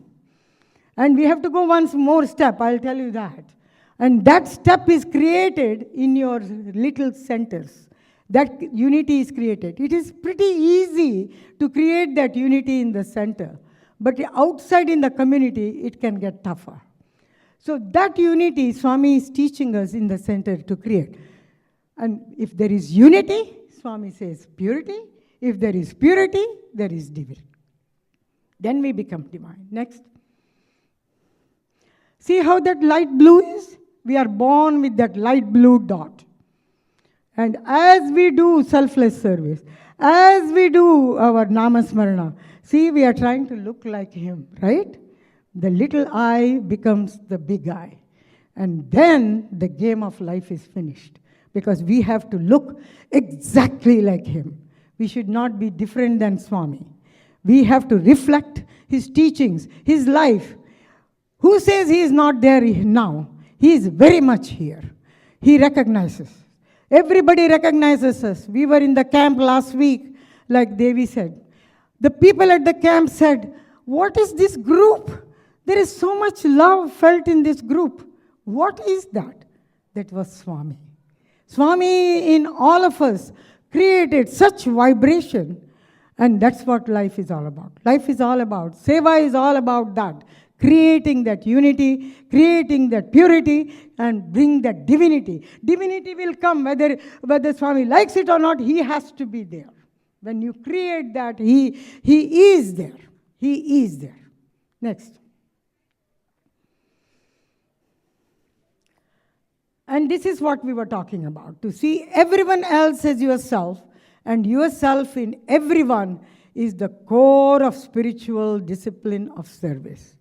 And we have to go one more step, I'll tell you that. And that step is created in your little centers. That unity is created. It is pretty easy to create that unity in the center. But outside in the community, it can get tougher. So that unity, Swami is teaching us in the center to create. And if there is unity, Swami says purity. If there is purity, there is divinity. Then we become divine. Next. See how that light blue is? We are born with that light blue dot. And as we do selfless service, as we do our Namasmarana, see, we are trying to look like him, right? The little I becomes the big I. And then the game of life is finished. Because we have to look exactly like him. We should not be different than Swami. We have to reflect his teachings, his life. Who says he is not there now? He is very much here. He recognizes. Everybody recognizes us. We were in the camp last week, like Devi said. The people at the camp said, what is this group? There is so much love felt in this group. What is that? That was Swami. Swami in all of us created such vibration, and that's what life is all about. Life is all about, seva is all about that. Creating that unity, creating that purity, and bring that divinity. Divinity will come whether Swami likes it or not, he has to be there. When you create that, he is there. He is there. Next. And this is what we were talking about. To see everyone else as yourself, and yourself in everyone is the core of spiritual discipline of service.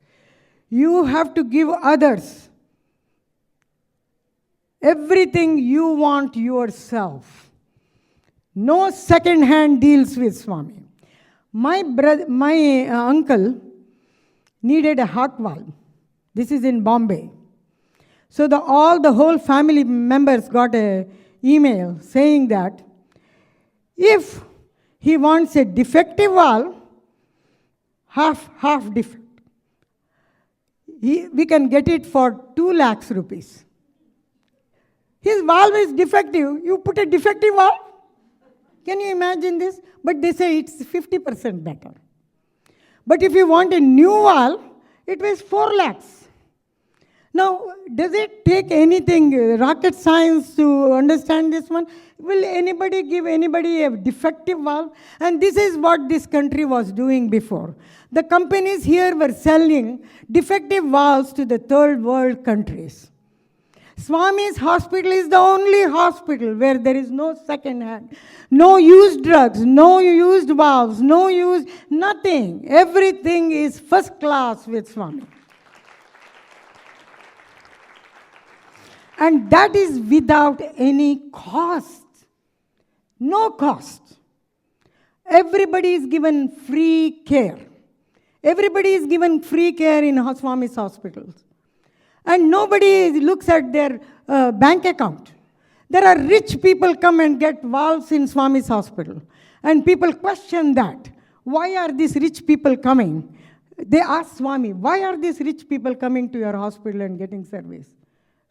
You have to give others everything you want yourself. No second-hand deals with Swami. My uncle needed a heart valve. This is in Bombay. So the whole family members got an email saying that if he wants a defective valve, half defect, we can get it for 2 lakhs rupees. His valve is defective. You put a defective valve? Can you imagine this? But they say it's 50% better. But if you want a new valve, it was 4 lakhs. Now, does it take anything, rocket science, to understand this one? Will anybody give anybody a defective valve? And this is what this country was doing before. The companies here were selling defective valves to the third world countries. Swami's hospital is the only hospital where there is no second hand, no used drugs, no used valves, no used nothing. Everything is first class with Swami. And that is without any cost. No cost. Everybody is given free care. Everybody is given free care in Swami's hospitals. And nobody looks at their bank account. There are rich people come and get valves in Swami's hospital. And people question that. Why are these rich people coming? They ask Swami, why are these rich people coming to your hospital and getting service?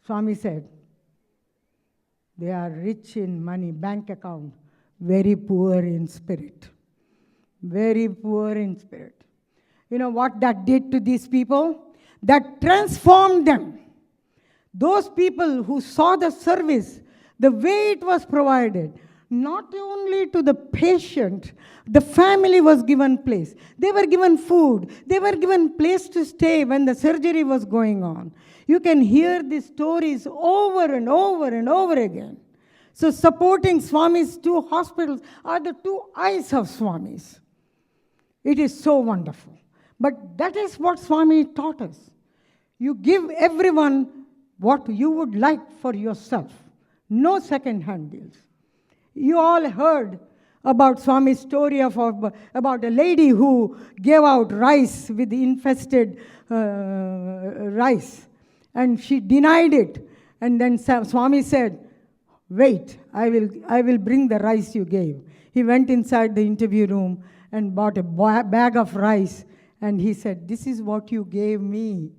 Swami said, they are rich in money, bank account, very poor in spirit. Very poor in spirit. You know what that did to these people? That transformed them. Those people who saw the service, the way it was provided, not only to the patient, the family was given place. They were given food. They were given place to stay when the surgery was going on. You can hear these stories over and over and over again. So supporting Swami's 2 hospitals are the 2 eyes of Swami's. It is so wonderful. But that is what Swami taught us. You give everyone what you would like for yourself. No second-hand deals. You all heard about Swami's story about a lady who gave out rice with infested rice. And she denied it. And then Swami said, wait, I will bring the rice you gave. He went inside the interview room and bought a bag of rice. And he said, this is what you gave me.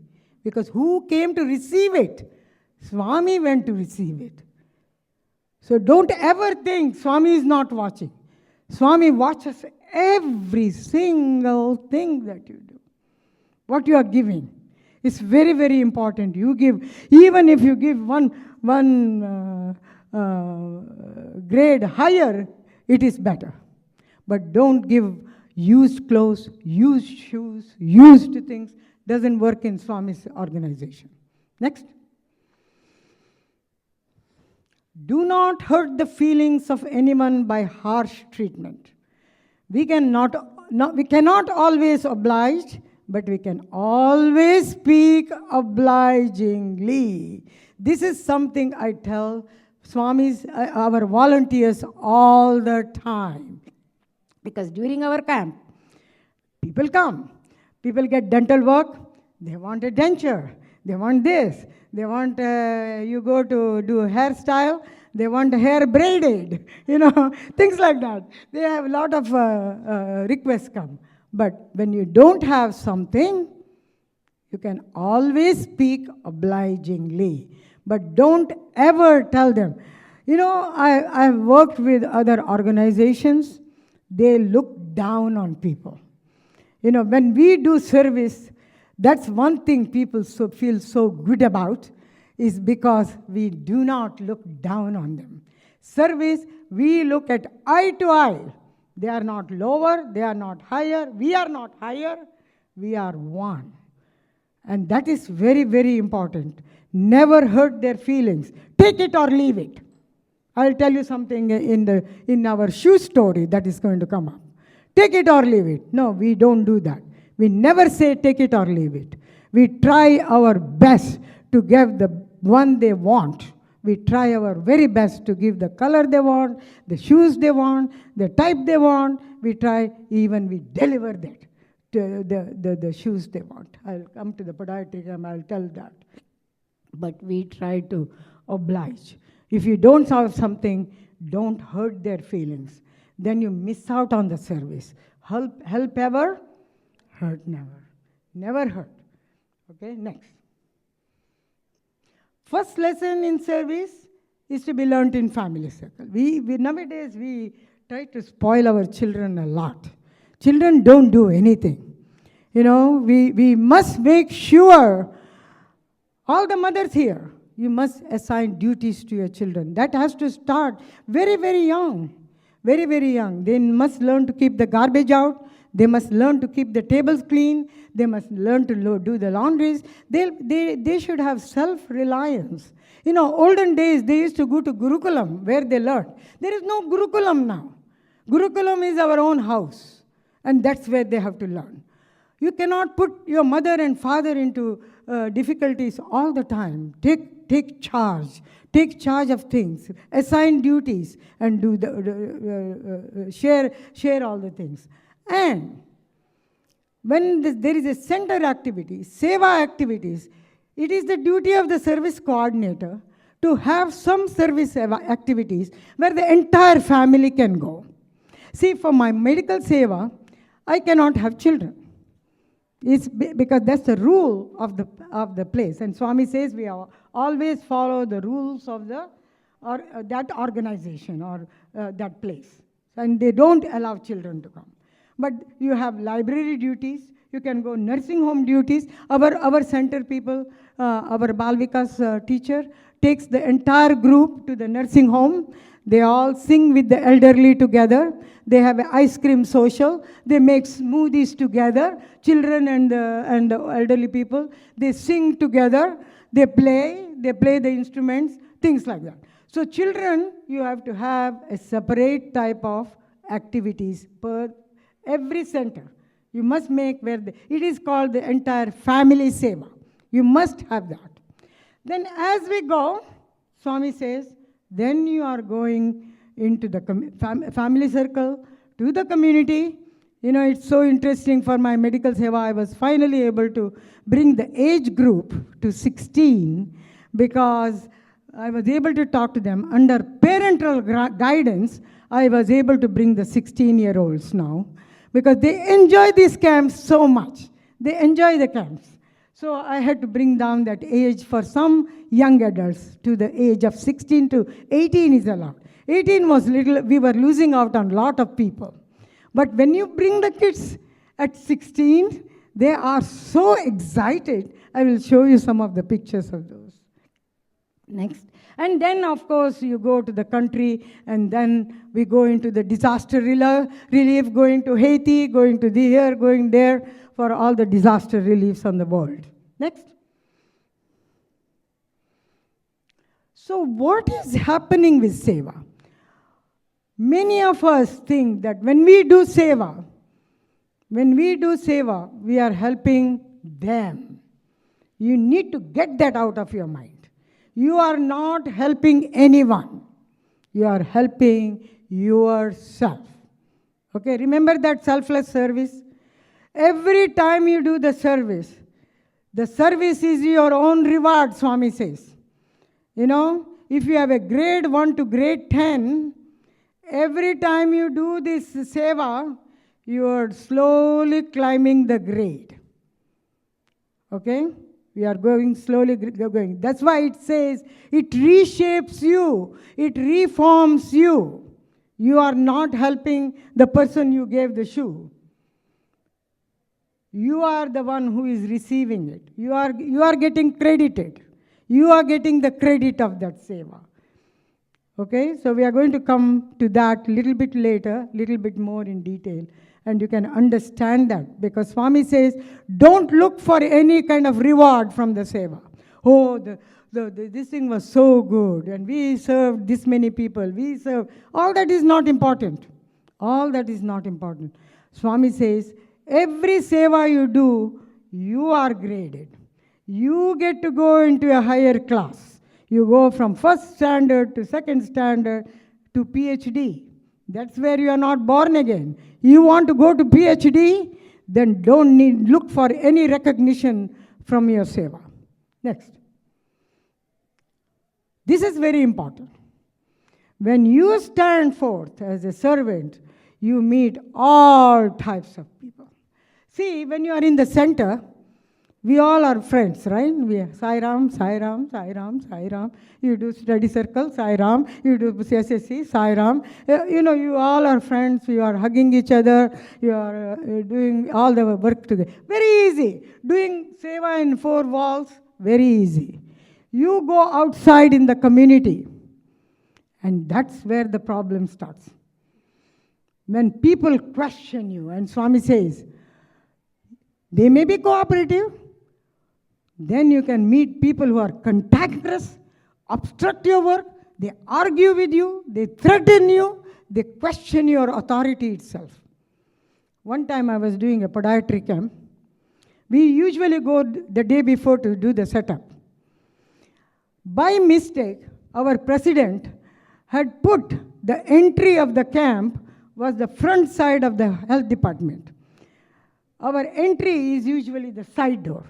Because who came to receive it? Swami went to receive it. So don't ever think Swami is not watching. Swami watches every single thing that you do. What you are giving. It's very, very important. You give, even if you give one grade higher, it is better. But don't give used clothes, used shoes, used things. Doesn't work in Swami's organization. Next. Do not hurt the feelings of anyone by harsh treatment. We cannot always oblige, but we can always speak obligingly. This is something I tell Swamis, our volunteers, all the time. Because during our camp, people come. People get dental work. They want a denture. They want this. They want, you go to do a hairstyle. They want hair braided. Things like that. They have a lot of requests come. But when you don't have something, You can always speak obligingly, but don't ever tell them. I've worked with other organizations. They look down on people. When we do service, that's one thing people feel so good about, is because we do not look down on them. Service, we look at eye to eye. They are not lower, they are not higher, we are not higher, we are one. And that is very, very important. Never hurt their feelings. Take it or leave it. I'll tell you something in our shoe story that is going to come up. Take it or leave it. No, we don't do that. We never say take it or leave it. We try our best to give the one they want. We try our very best to give the color they want, the shoes they want, the type they want. We deliver that, the shoes they want. I'll come to the podiatric and I'll tell that. But we try to oblige. If you don't have something, don't hurt their feelings. Then you miss out on the service. Help ever, hurt never. Never hurt. Okay, next. First lesson in service is to be learned in family circle. Nowadays, we try to spoil our children a lot. Children don't do anything. We must make sure, all the mothers here, you must assign duties to your children. That has to start very, very young. Very, very young. They must learn to keep the garbage out. They must learn to keep the tables clean. They must learn to do the laundries. They should have self-reliance. Olden days, they used to go to Gurukulam, where they learned. There is no Gurukulam now. Gurukulam is our own house, and that's where they have to learn. You cannot put your mother and father into difficulties all the time. Take charge. Take charge of things. Assign duties and do share all the things. And when there is a center activity, seva activities, it is the duty of the service coordinator to have some service activities where the entire family can go. See, for my medical seva, I cannot have children. It's because that's the rule of the place. And Swami says we always follow the rules of that organization or that place. And they don't allow children to come. But you have library duties. You can go nursing home duties. Our center people, our Balvika's teacher, takes the entire group to the nursing home. They all sing with the elderly together. They have an ice cream social. They make smoothies together. Children and the elderly people, they sing together. They play the instruments, things like that. So children, you have to have a separate type of activities per every center. You must make it is called the entire family seva. You must have that. Then as we go, Swami says, then you are going into the family circle, to the community. It's so interesting for my medical seva. I was finally able to bring the age group to 16 because I was able to talk to them. Under parental guidance, I was able to bring the 16-year-olds now because they enjoy these camps so much. They enjoy the camps. So I had to bring down that age for some young adults to the age of 16 to 18 is allowed. 18 was little, we were losing out on a lot of people. But when you bring the kids at 16, they are so excited. I will show you some of the pictures of those. Next. And then, of course, you go to the country, and then we go into the disaster relief, going to Haiti, going to here, going there, for all the disaster reliefs on the world. Next. So what is happening with seva? Many of us think that when we do seva, we are helping them. You need to get that out of your mind. You are not helping anyone. You are helping yourself. Okay, remember that selfless service? Every time you do the service is your own reward, Swami says. If you have a grade 1 to grade 10, every time you do this seva, you are slowly climbing the grade. Okay? We are going slowly going. That's why it says it reshapes you. It reforms you. You are not helping the person you gave the shoe. You are the one who is receiving it. You are getting credited. You are getting the credit of that seva. Okay, so we are going to come to that a little bit later, little bit more in detail, and you can understand that, because Swami says, don't look for any kind of reward from the seva. Oh, this thing was so good, and we served this many people, all that is not important. All that is not important. Swami says, every seva you do, you are graded. You get to go into a higher class. You go from first standard to second standard to PhD. That's where you are not born again. You want to go to PhD, then don't look for any recognition from your seva. Next. This is very important. When you stand forth as a servant, you meet all types of people. See, when you are in the center, we all are friends, right? We are Sai Ram, Sai Ram, Sai Ram, Sai Ram. You do study circle, Sai Ram. You do SSC, Sai Ram. You all are friends. You are hugging each other. You are doing all the work together. Very easy. Doing seva in 4 walls, very easy. You go outside in the community, and that's where the problem starts. When people question you, and Swami says, they may be cooperative, then you can meet people who are cantankerous, obstruct your work, they argue with you, they threaten you, they question your authority itself. One time I was doing a podiatry camp. We usually go the day before to do the setup. By mistake, our president had put the entry of the camp was the front side of the health department. Our entry is usually the side door.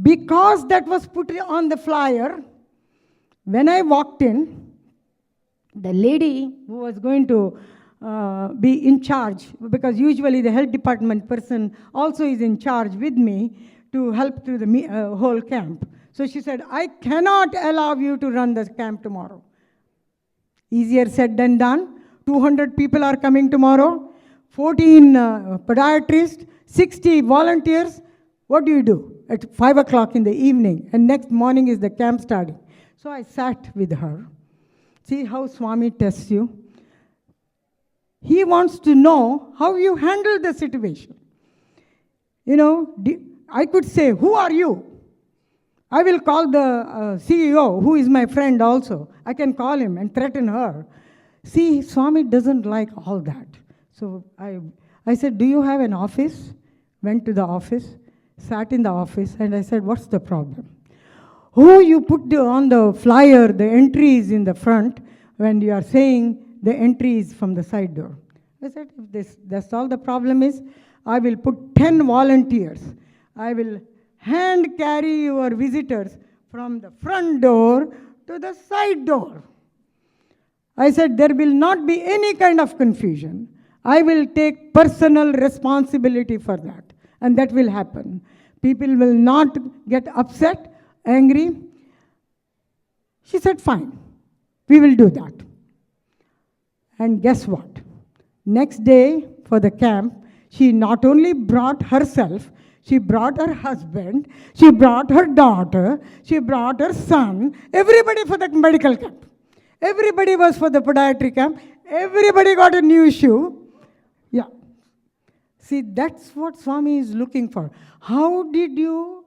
Because that was put on the flyer, when I walked in, the lady who was going to be in charge, because usually the health department person also is in charge with me to help through the whole camp. So she said, I cannot allow you to run the camp tomorrow. Easier said than done. 200 people are coming tomorrow, 14 podiatrists, 60 volunteers. What do you do at 5 o'clock in the evening? And next morning is the camp starting. So I sat with her. See how Swami tests you. He wants to know how you handle the situation. I could say, who are you? I will call the CEO, who is my friend also. I can call him and threaten her. See, Swami doesn't like all that. So I said, do you have an office? Went to the office, sat in the office, and I said, what's the problem? Oh, you put on the flyer, the entry is in the front, when you are saying the entry is from the side door. I said, if that's all the problem is, I will put 10 volunteers. I will hand carry your visitors from the front door to the side door. I said, there will not be any kind of confusion. I will take personal responsibility for that. And that will happen. People will not get upset, angry. She said, fine, we will do that. And guess what? Next day for the camp, she not only brought herself, she brought her husband, she brought her daughter, she brought her son, everybody for the medical camp. Everybody was for the podiatry camp. Everybody got a new shoe. Yeah. See, that's what Swami is looking for. How did you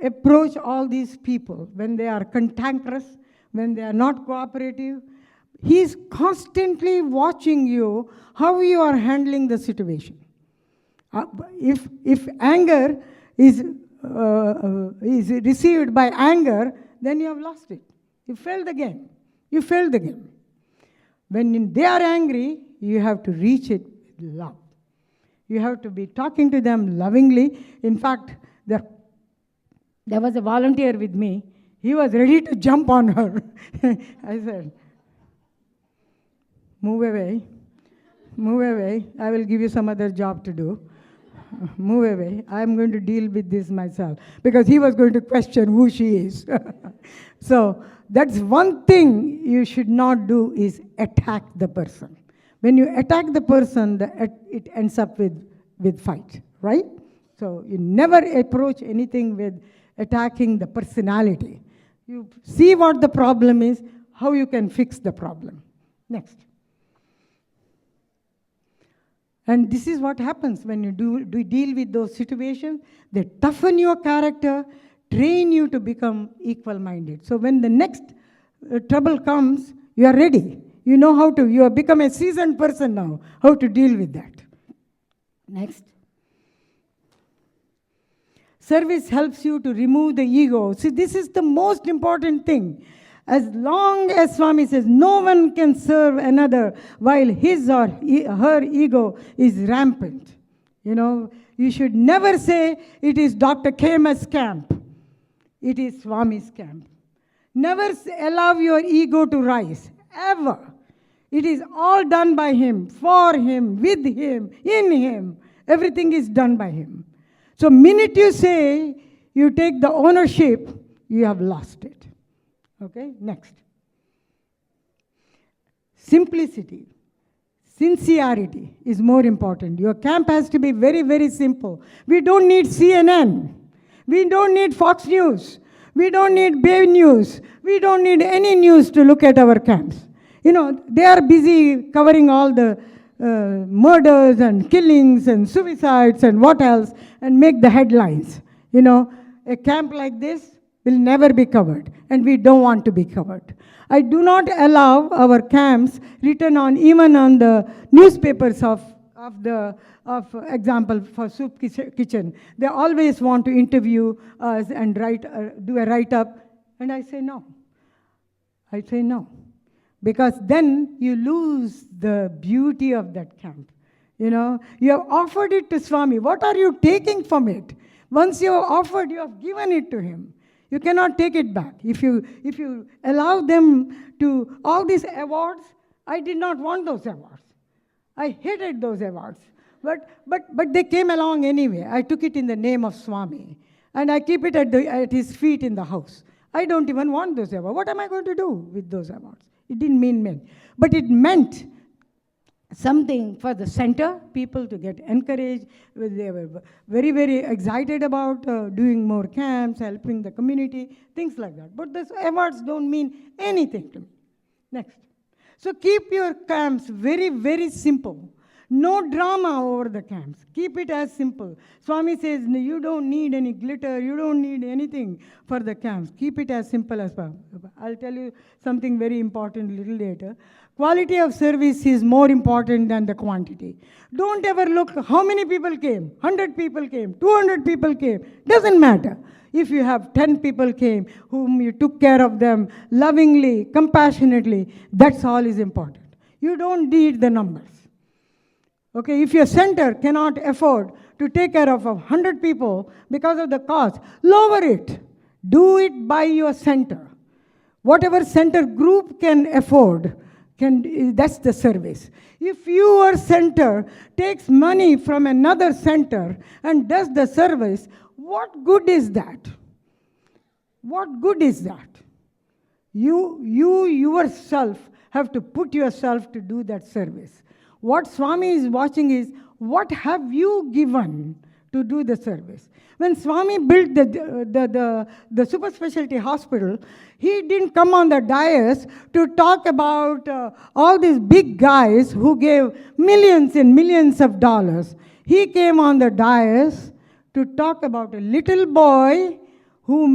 approach all these people when they are cantankerous, when they are not cooperative? He is constantly watching you, how you are handling the situation. If anger is received by anger, then you have lost it. You failed the game. You failed the game. When they are angry, you have to reach it with love. You have to be talking to them lovingly. In fact, there was a volunteer with me. He was ready to jump on her. I said, move away. Move away. I will give you some other job to do. move away. I'm going to deal with this myself. Because he was going to question who she is. So that's one thing you should not do is attack the person. When you attack the person, it ends up with fight, right? So you never approach anything with attacking the personality. You see what the problem is, how you can fix the problem. Next. And this is what happens when you do deal with those situations. They toughen your character, train you to become equal-minded. So when the next trouble comes, you are ready. You know how to, you have become a seasoned person now, how to deal with that. Next. Service helps you to remove the ego. See, this is the most important thing. As long as Swami says, no one can serve another while his or her ego is rampant. You know, you should never say it is Dr. Kamath's camp. It is Swami's camp. Never allow your ego to rise, ever. It is all done by him, for him, with him, in him. Everything is done by him. So minute you say you take the ownership, you have lost it. Okay, next. Simplicity, sincerity is more important. Your camp has to be very, very simple. We don't need CNN. We don't need Fox News. We don't need Bay News. We don't need any news to look at our camps. You know, they are busy covering all the murders and killings and suicides and what else and make the headlines. You know, a camp like this will never be covered, and we don't want to be covered. I do not allow our camps written on even on the newspapers of example for Soup Kitchen. They always want to interview us and do a write-up, and I say no. I say no. Because then you lose the beauty of that camp. You know, you have offered it to Swami. What are you taking from it? Once you have offered, you have given it to him. You cannot take it back. If you allow them to all these awards, I did not want those awards. I hated those awards. But they came along anyway. I took it in the name of Swami. And I keep it at his feet in the house. I don't even want those awards. What am I going to do with those awards? It didn't mean much. But it meant something for the center, people to get encouraged. They were very, very excited about doing more camps, helping the community, things like that. But those awards don't mean anything to me. Next. So keep your camps very, very simple. No drama over the camps. Keep it as simple. Swami says, you don't need any glitter, you don't need anything for the camps. Keep it as simple as possible. I'll tell you something very important a little later. Quality of service is more important than the quantity. Don't ever look how many people came. 100 people came, 200 people came. Doesn't matter. If you have 10 people came, whom you took care of them lovingly, compassionately, that's all is important. You don't need the numbers. Okay, if your center cannot afford to take care of 100 people because of the cost, lower it. Do it by your center. Whatever center group can afford, that's the service. If your center takes money from another center and does the service, what good is that? What good is that? You yourself have to put yourself to do that service. What Swami is watching is, what have you given to do the service? When Swami built the super specialty hospital, he didn't come on the dais to talk about all these big guys who gave millions and millions of dollars. He came on the dais to talk about a little boy who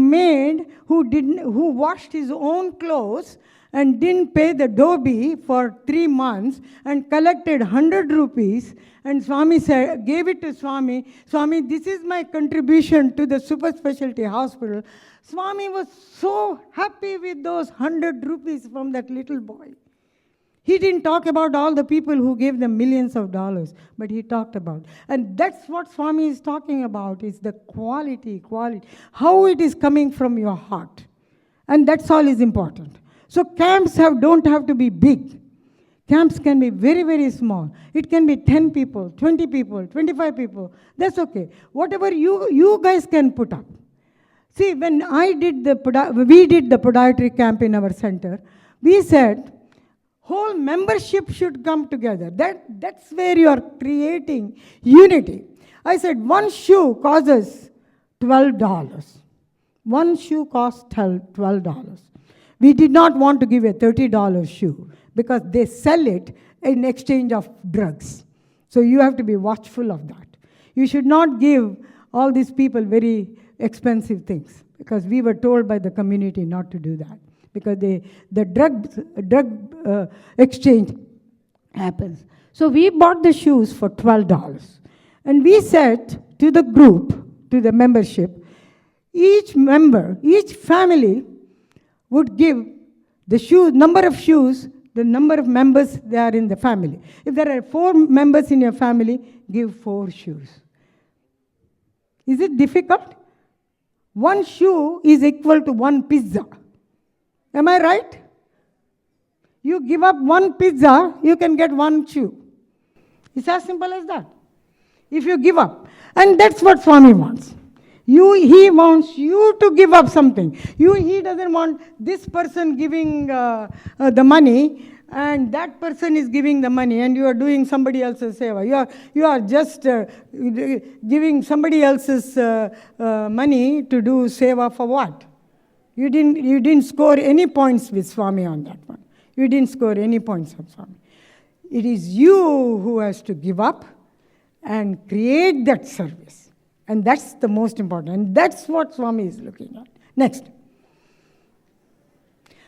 washed his own clothes and didn't pay the dhobi for 3 months and collected 100 rupees. And Swami gave it to Swami. Swami, this is my contribution to the super specialty hospital. Swami was so happy with those 100 rupees from that little boy. He didn't talk about all the people who gave them millions of dollars, but he talked about. And that's what Swami is talking about, is the quality, how it is coming from your heart. And that's all is important. So camps don't have to be big. Camps can be very, very small. It can be 10 people, 20 people, 25 people. That's okay. Whatever you guys can put up. See, when we did the podiatry camp in our center, we said, whole membership should come together. That's where you are creating unity. I said, one shoe costs $12. One shoe costs $12. We did not want to give a $30 shoe because they sell it in exchange of drugs. So you have to be watchful of that. You should not give all these people very expensive things, because we were told by the community not to do that, because the drug exchange happens. So we bought the shoes for $12. And we said to the group, to the membership, each member, each family would give the number of shoes, the number of members there are in the family. If there are 4 members in your family, give 4 shoes. Is it difficult? One shoe is equal to 1 pizza. Am I right? You give up 1 pizza, you can get 1 shoe. It's as simple as that. If you give up. And that's what Swami wants. He wants you to give up something. He doesn't want this person giving the money and that person is giving the money and you are doing somebody else's seva. You are just giving somebody else's money to do seva for what? You didn't score any points with Swami on that one. You didn't score any points on Swami. It is you who has to give up and create that service. And that's the most important. And that's what Swami is looking at. Next.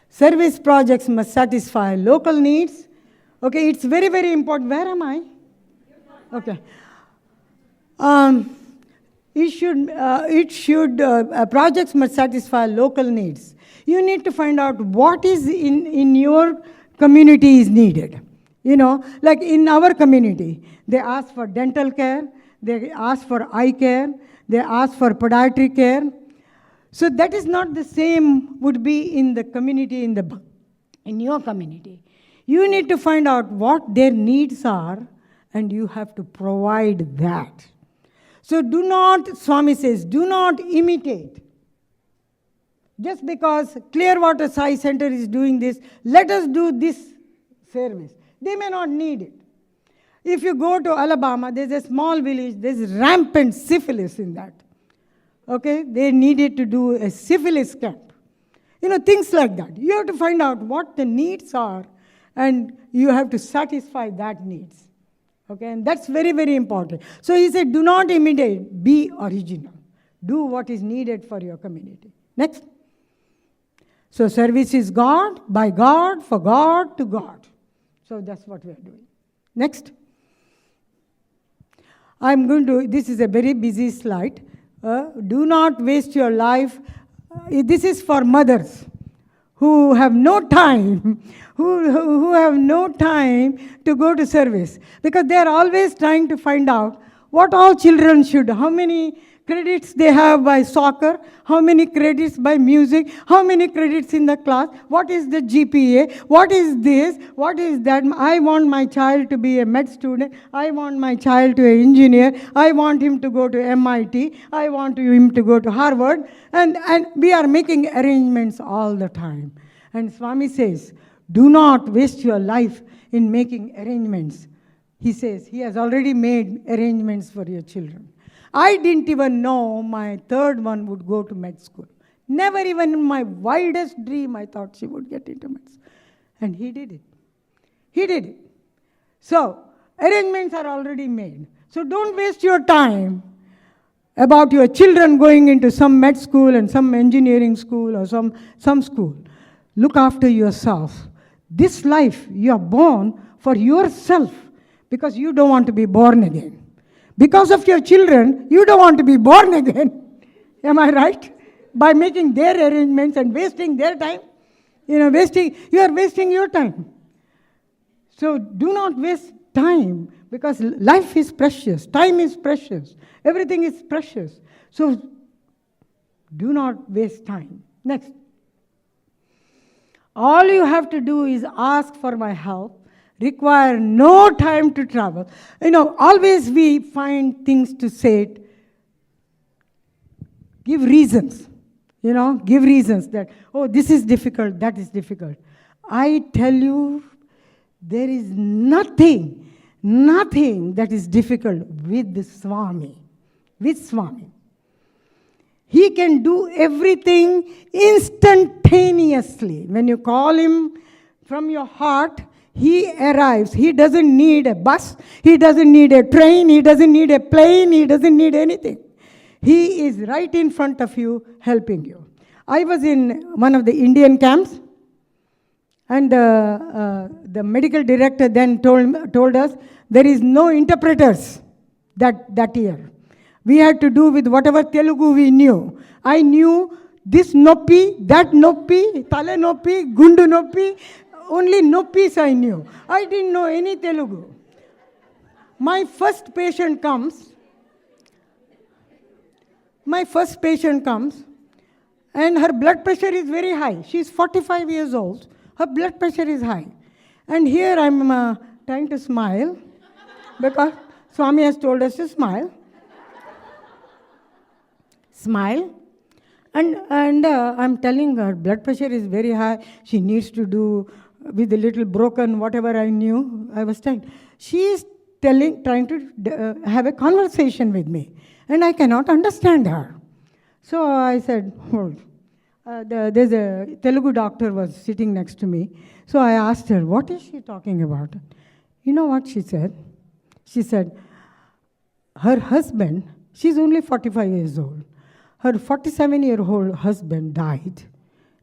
Service projects must satisfy local needs. Okay, it's very, very important. Where am I? Okay. Projects must satisfy local needs. You need to find out what is in your community is needed. You know, like in our community, they ask for dental care, they ask for eye care, they ask for podiatry care. So that is not the same would be in the community, in your community. You need to find out what their needs are, and you have to provide that. So do not, Swami says, do not imitate. Just because Clearwater Sai Center is doing this, let us do this service. They may not need it. If you go to Alabama, there's a small village, there's rampant syphilis in that. Okay, they needed to do a syphilis camp. You know, things like that. You have to find out what the needs are, and you have to satisfy that needs. Okay, and that's very, very important. So he said, do not imitate, be original. Do what is needed for your community. Next. So service is God, by God, for God, to God. So that's what we are doing. Next. This is a very busy slide. Do not waste your life. This is for mothers who have no time, who have no time to go to service, because they are always trying to find out what all children should, how many credits they have by soccer, how many credits by music, how many credits in the class, what is the GPA, what is this, what is that. I want my child to be a med student, I want my child to be an engineer, I want him to go to MIT, I want him to go to Harvard, and we are making arrangements all the time. And Swami says, do not waste your life in making arrangements. He says, he has already made arrangements for your children. I didn't even know my third one would go to med school. Never even in my wildest dream I thought she would get into med school. And he did it. He did it. So, arrangements are already made. So don't waste your time about your children going into some med school and some engineering school or some school. Look after yourself. This life, you are born for yourself because you don't want to be born again. Because of your children, you don't want to be born again. Am I right? By making their arrangements and wasting their time. You are wasting your time. So do not waste time, because life is precious. Time is precious. Everything is precious. So do not waste time. Next. All you have to do is ask for my help, require no time to travel. Always we find things to say. Give reasons. Give reasons that, this is difficult, that is difficult. I tell you, there is nothing that is difficult with the Swami. With Swami. He can do everything instantaneously. When you call him from your heart, he arrives. He doesn't need a bus. He doesn't need a train. He doesn't need a plane. He doesn't need anything. He is right in front of you, helping you. I was in one of the Indian camps, and the medical director then told us there is no interpreters that year. We had to do with whatever Telugu we knew. I knew this noppi, that noppi, tale noppi, gundu noppi. Only noppis I knew. I didn't know any Telugu. My first patient comes, and her blood pressure is very high. She's 45 years old. Her blood pressure is high. And here I'm trying to smile, because Swami has told us to smile. Smile. And I'm telling her, blood pressure is very high. She needs to do with a little broken, whatever I knew, I was trying. She is trying to have a conversation with me. And I cannot understand her. So I said, hold. There's a Telugu doctor was sitting next to me. So I asked her, what is she talking about? You know what she said? She said, her husband, she's only 45 years old. Her 47-year-old husband died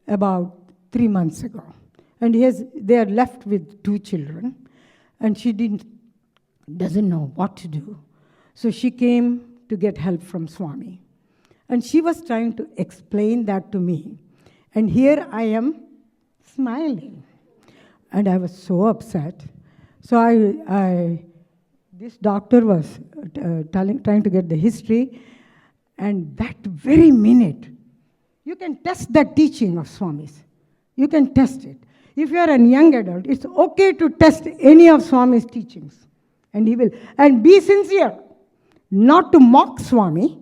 about 3 months ago. And they are left with 2 children. And she doesn't know what to do. So she came to get help from Swami. And she was trying to explain that to me. And here I am smiling. And I was so upset. So this doctor was trying to get the history. And that very minute, you can test that teaching of Swami's. You can test it. If you are a young adult, it's okay to test any of Swami's teachings. And he will. And be sincere. Not to mock Swami,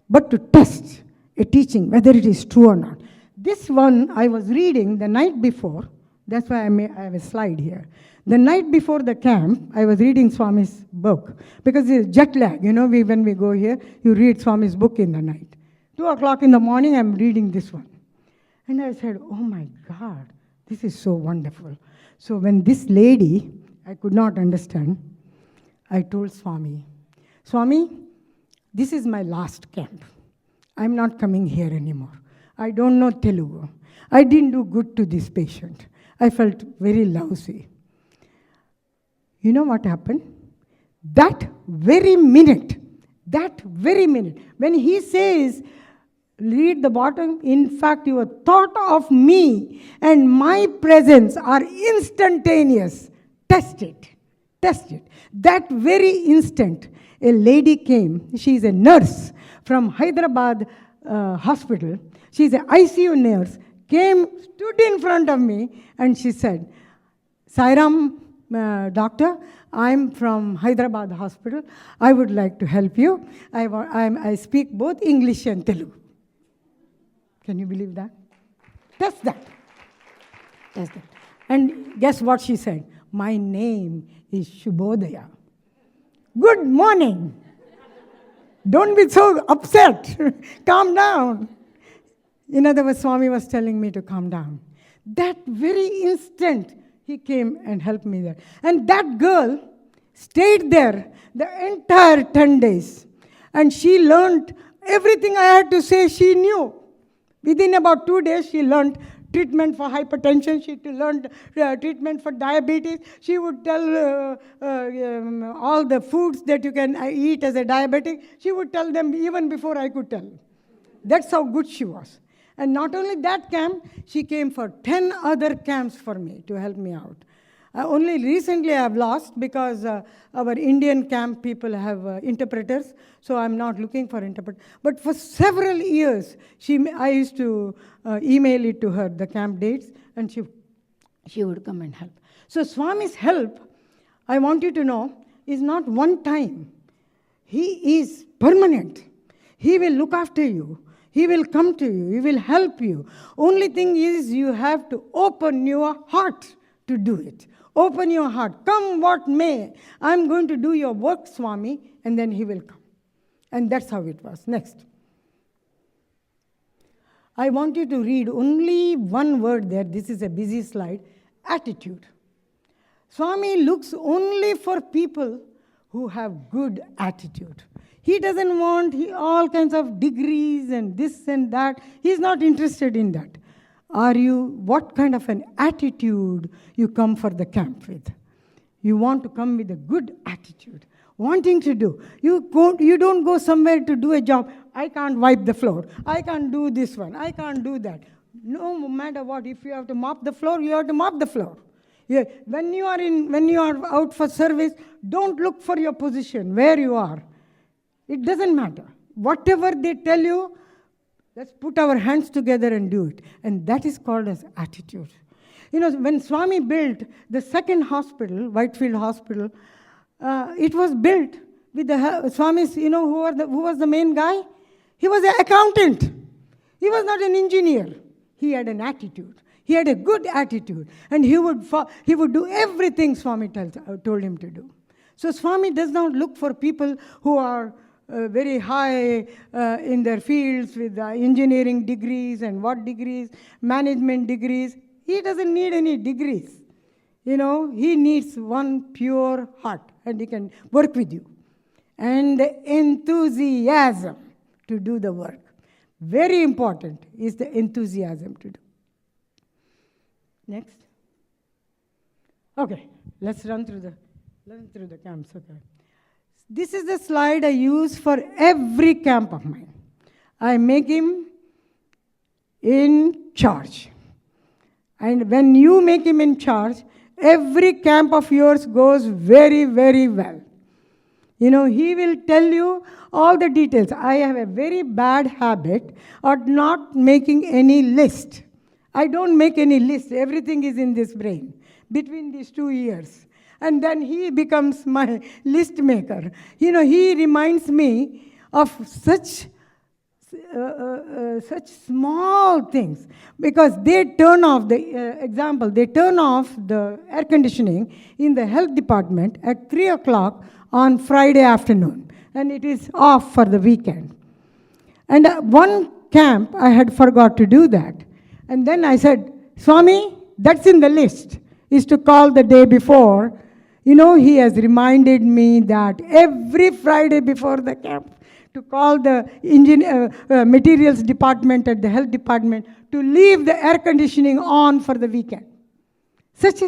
but to test a teaching, whether it is true or not. This one I was reading the night before. That's why I have a slide here. The night before the camp, I was reading Swami's book. Because it's jet lag. When we go here, you read Swami's book in the night. 2 o'clock in the morning, I'm reading this one. And I said, oh my God, this is so wonderful. So when this lady, I could not understand, I told Swami, Swami, this is my last camp. I'm not coming here anymore. I don't know Telugu. I didn't do good to this patient. I felt very lousy. You know what happened? That very minute, when he says, read the bottom, in fact, your thought of me and my presence are instantaneous. Test it. That very instant, a lady came. She's a nurse from Hyderabad hospital. She's an ICU nurse. Stood in front of me, and she said, Sairam, doctor, I'm from Hyderabad hospital. I would like to help you. I speak both English and Telugu. Can you believe that? Test that. And guess what she said? My name is Shubhodaya. Good morning. Don't be so upset. Calm down. In other words, Swami was telling me to calm down. That very instant, he came and helped me there. And that girl stayed there the entire 10 days. And she learned everything I had to say she knew. Within about 2 days, she learned treatment for hypertension. She learned treatment for diabetes. She would tell all the foods that you can eat as a diabetic. She would tell them even before I could tell. That's how good she was. And not only that camp, she came for 10 other camps for me to help me out. Only recently I have lost because our Indian camp people have interpreters, so I'm not looking for interpreters. But for several years, I used to email it to her, the camp dates, and she would come and help. So Swami's help I want you to know, is not one time. He is permanent. He will look after you. He will come to you. He will help you. Only thing is you have to open your heart to do it. Open your heart. Come what may. I'm going to do your work, Swami, and then he will come. And that's how it was. Next. I want you to read only one word there. This is a busy slide. Attitude. Swami looks only for people who have good attitude. He doesn't want all kinds of degrees and this and that. He's not interested in that. What kind of an attitude you come for the camp with? You want to come with a good attitude, wanting to do. You don't go somewhere to do a job. I can't wipe the floor. I can't do this one. I can't do that. No matter what, if you have to mop the floor, you have to mop the floor. Yeah. When you are out for service, don't look for your position, where you are. It doesn't matter. Whatever they tell you, let's put our hands together and do it. And that is called as attitude. When Swami built the second hospital, Whitefield Hospital, it was built with the Swamis, who was the main guy? He was an accountant. He was not an engineer. He had an attitude. He had a good attitude. And he would do everything Swami told him to do. So Swami does not look for people who are very high in their fields with engineering degrees and what degrees, management degrees. He doesn't need any degrees. He needs one pure heart and he can work with you. And the enthusiasm to do the work. Very important is the enthusiasm to do. Next. Okay, let's run through the camps. Okay. This is the slide I use for every camp of mine. I make him in charge. And when you make him in charge, every camp of yours goes very, very well. He will tell you all the details. I have a very bad habit of not making any list. I don't make any list. Everything is in this brain between these 2 years. And then he becomes my list maker. He reminds me of such small things. Because they turn off the air conditioning in the health department at 3 o'clock on Friday afternoon. And it is off for the weekend. And one camp, I had forgot to do that. And then I said, Swami, that's in the list, is to call the day before. He has reminded me that every Friday before the camp, to call the materials department at the health department to leave the air conditioning on for the weekend. Such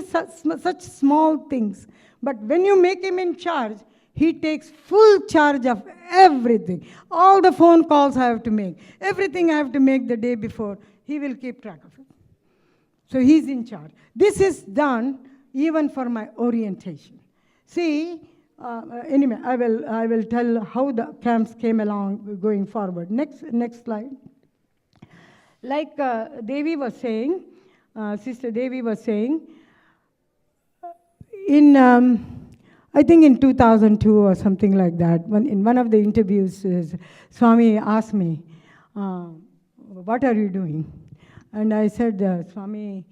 small things. But when you make him in charge, he takes full charge of everything. All the phone calls I have to make, everything I have to make the day before, he will keep track of it. So he's in charge. This is done even for my orientation. See, anyway, I will tell how the camps came along going forward. Next slide. Like Devi was saying, Sister Devi was saying, I think in 2002 or something like that, in one of the interviews, Swami asked me, what are you doing? And I said, Swami,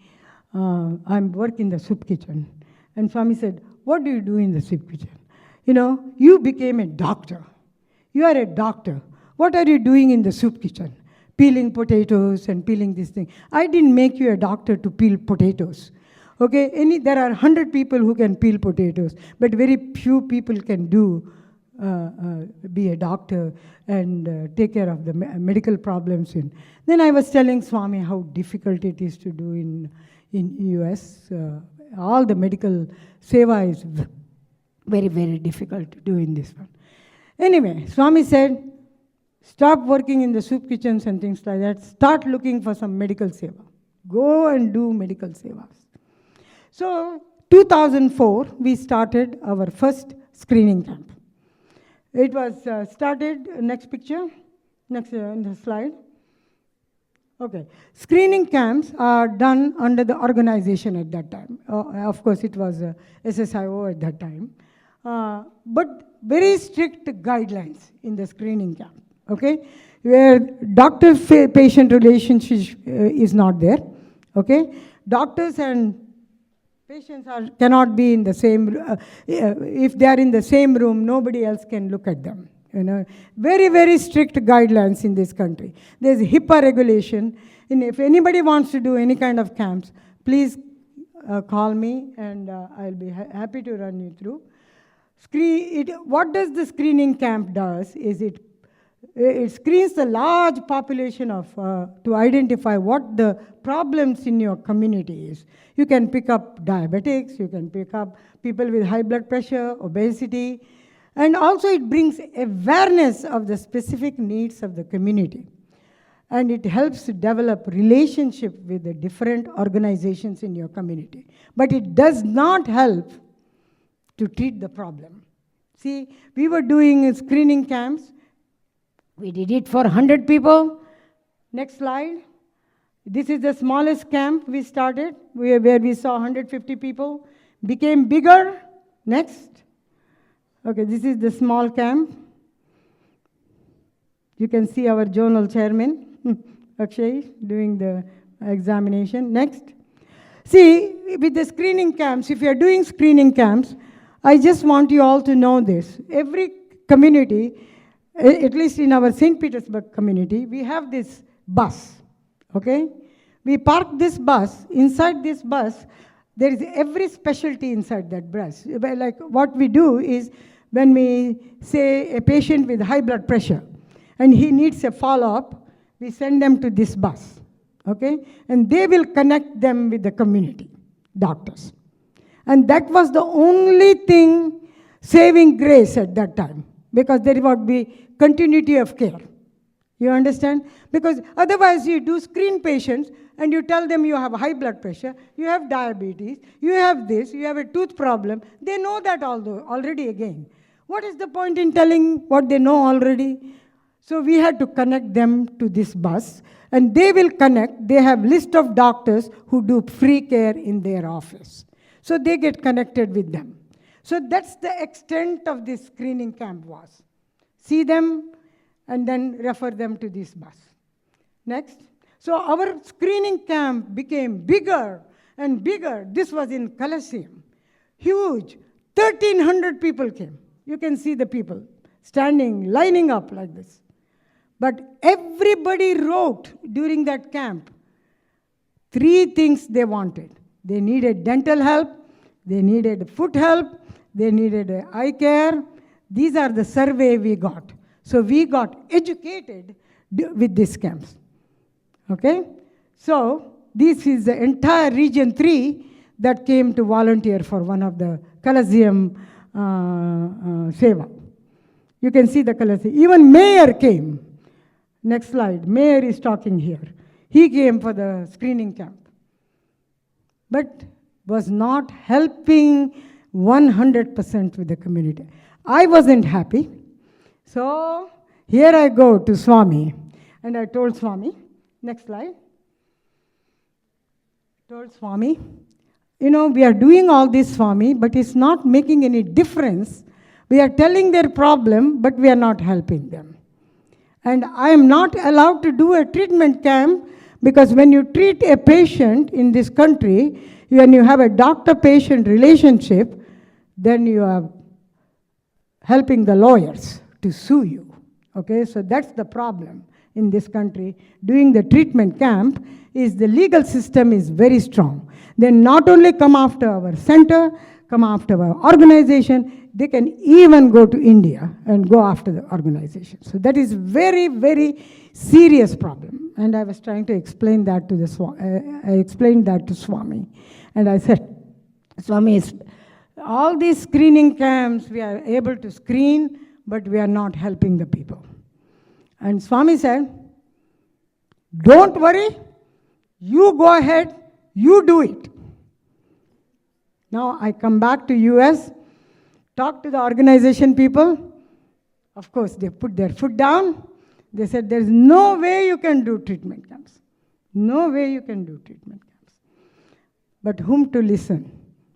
I'm working in the soup kitchen. And Swami said, what do you do in the soup kitchen? You became a doctor. You are a doctor. What are you doing in the soup kitchen? Peeling potatoes and peeling this thing. I didn't make you a doctor to peel potatoes. Okay, there are 100 people who can peel potatoes, but very few people can be a doctor and take care of the medical problems. Then I was telling Swami how difficult it is to do in US. All the medical seva is very, very difficult to do in this one. Anyway, Swami said, stop working in the soup kitchens and things like that. Start looking for some medical seva. Go and do medical sevas. So, 2004, we started our first screening camp. It was started, next picture, next slide. Okay. Screening camps are done under the organization at that time. Of course, it was SSIO at that time. But very strict guidelines in the screening camp, okay? Where doctor-patient relationship is not there, okay? Doctors and patients cannot be in the same, if they are in the same room, nobody else can look at them. You know, very, very strict guidelines in this country. There's HIPAA regulation, and if anybody wants to do any kind of camps, please call me, and I'll be happy to run you through. What does the screening camp does is it screens the large population of to identify what the problems in your community is. You can pick up diabetics, you can pick up people with high blood pressure, obesity, and also it brings awareness of the specific needs of the community. And it helps to develop relationship with the different organizations in your community. But it does not help to treat the problem. See, we were doing screening camps. We did it for 100 people. Next slide. This is the smallest camp we started, where we saw 150 people. Became bigger. Next. Okay, this is the small camp. You can see our journal chairman, Akshay, doing the examination. Next. See, with the screening camps, if you are doing screening camps, I just want you all to know this. Every community, at least in our St. Petersburg community, we have this bus, okay? We park this bus. Inside this bus, there is every specialty inside that bus. Like what we do is, when we say a patient with high blood pressure, and he needs a follow-up, we send them to this bus, okay? And they will connect them with the community doctors. And that was the only thing saving grace at that time, because there would be continuity of care. You understand? Because otherwise you do screen patients and you tell them you have high blood pressure, you have diabetes, you have this, you have a tooth problem. They know that already again. What is the point in telling what they know already? So we had to connect them to this bus, and they will connect. They have list of doctors who do free care in their office. So they get connected with them. So that's the extent of this screening camp was. See them and then refer them to this bus. Next. So our screening camp became bigger and bigger. This was in Colosseum. Huge. 1,300 people came. You can see the people standing, lining up like this. But everybody wrote during that camp 3 things they wanted. They needed dental help, they needed foot help, they needed eye care. These are the survey we got. So we got educated with these camps. Okay? So this is the entire region 3 that came to volunteer for one of the Colosseum seva. You can see the Colosseum. Even mayor came. Next slide. Mayor is talking here. He came for the screening camp, but was not helping 100% with the community. I wasn't happy. So here I go to Swami. And I told Swami, next slide. Told Swami, you know, we are doing all this, Swami, but it's not making any difference. We are telling their problem, but we are not helping them. And I am not allowed to do a treatment camp, because when you treat a patient in this country, when you have a doctor-patient relationship, then you are helping the lawyers to sue you. Okay, so that's the problem in this country. Doing the treatment camp is the legal system is very strong. They not only come after our center, come after our organization, they can even go to India and go after the organization. So that is very, very serious problem. And I was trying to explain that to I explained that to Swami. And I said, Swami, all these screening camps, we are able to screen, but we are not helping the people. And Swami said, don't worry, you go ahead, you do it. Now I come back to US, talk to the organization people. Of course, they put their foot down. They said, there's no way you can do treatment camps. No way you can do treatment camps. But whom to listen?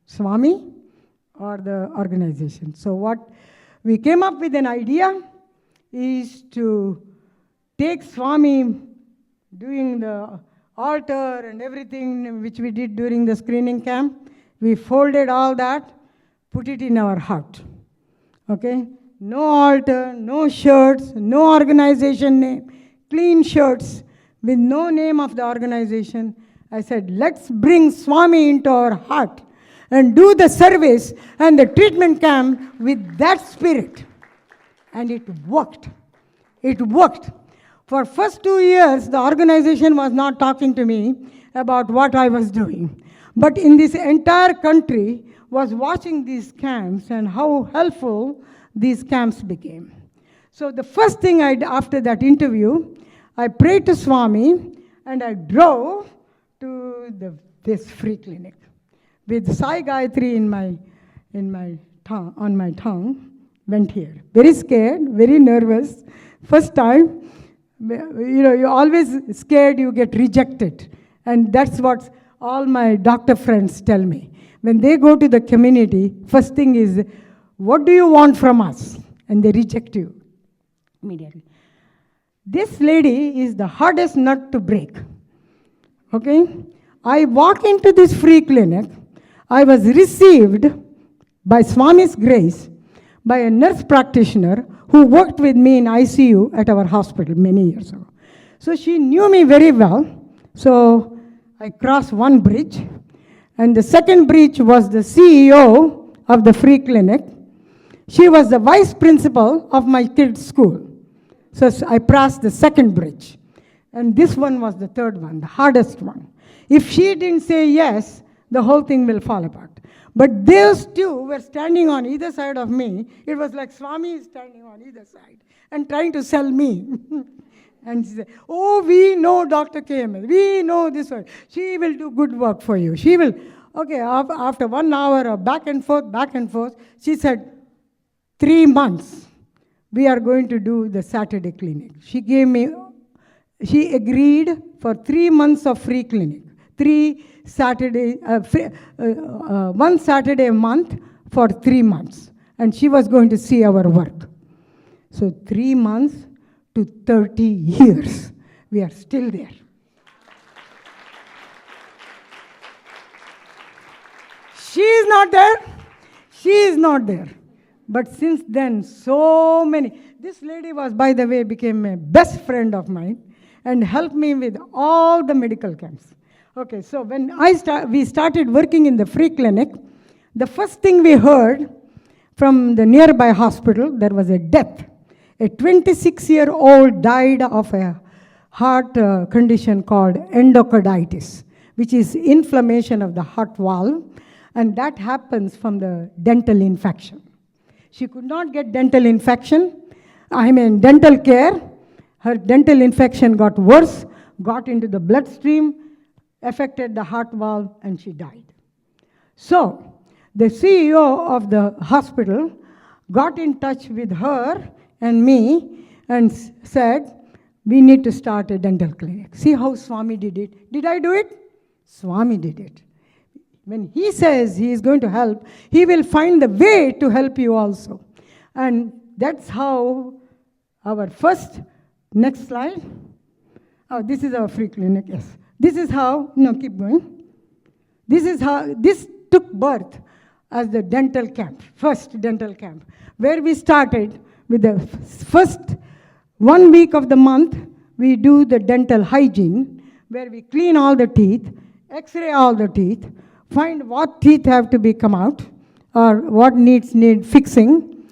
Swami or the organization? So what we came up with an idea is to take Swami doing the altar and everything which we did during the screening camp. We folded all that, put it in our heart. Okay? No altar, no shirts, no organization name, clean shirts with no name of the organization. I said, let's bring Swami into our heart and do the service and the treatment camp with that spirit. And it worked. It worked. For first 2 years, the organization was not talking to me about what I was doing. But in this entire country was watching these camps and how helpful these camps became. So the first thing I did after that interview, I prayed to Swami and I drove to this free clinic with Sai Gayatri on my tongue, went here. Very scared, very nervous. First time, you're always scared you get rejected. And that's what all my doctor friends tell me. When they go to the community, first thing is, what do you want from us? And they reject you immediately. This lady is the hardest nut to break. Okay? I walk into this free clinic. I was received by Swami's grace by a nurse practitioner who worked with me in ICU at our hospital many years ago. So she knew me very well. So I crossed one bridge. And the second bridge was the CEO of the free clinic. She was the vice principal of my kids' school. So I passed the second bridge. And this one was the third one, the hardest one. If she didn't say yes, the whole thing will fall apart. But those two were standing on either side of me. It was like Swami is standing on either side and trying to sell me. And she said, oh, we know Dr. Kamath. We know this one. She will do good work for you. She will. Okay, after 1 hour of back and forth, she said, 3 months, we are going to do the Saturday clinic. She agreed for 3 months of free clinic. 1 Saturday a month for 3 months. And she was going to see our work. So 3 months to 30 years, we are still there. She is not there. She is not there. But since then, so many. This lady was, by the way, became a best friend of mine and helped me with all the medical camps. Okay, so when we started working in the free clinic, the first thing we heard from the nearby hospital, there was a death. A 26-year-old died of a heart condition called endocarditis, which is inflammation of the heart valve, and that happens from the dental infection. She could not get dental care. Her dental infection got worse, got into the bloodstream, affected the heart valve, and she died. So the CEO of the hospital got in touch with her and me and said, we need to start a dental clinic. See how Swami did it? Did I do it? Swami did it. When he says he is going to help, he will find the way to help you also. And that's how our first, next slide. Oh, this is our free clinic, yes. This is how, no, keep going. This is how, this took birth as the dental camp, first dental camp, where we started with the first 1 week of the month, we do the dental hygiene, where we clean all the teeth, x-ray all the teeth, find what teeth have to be come out, or what need fixing.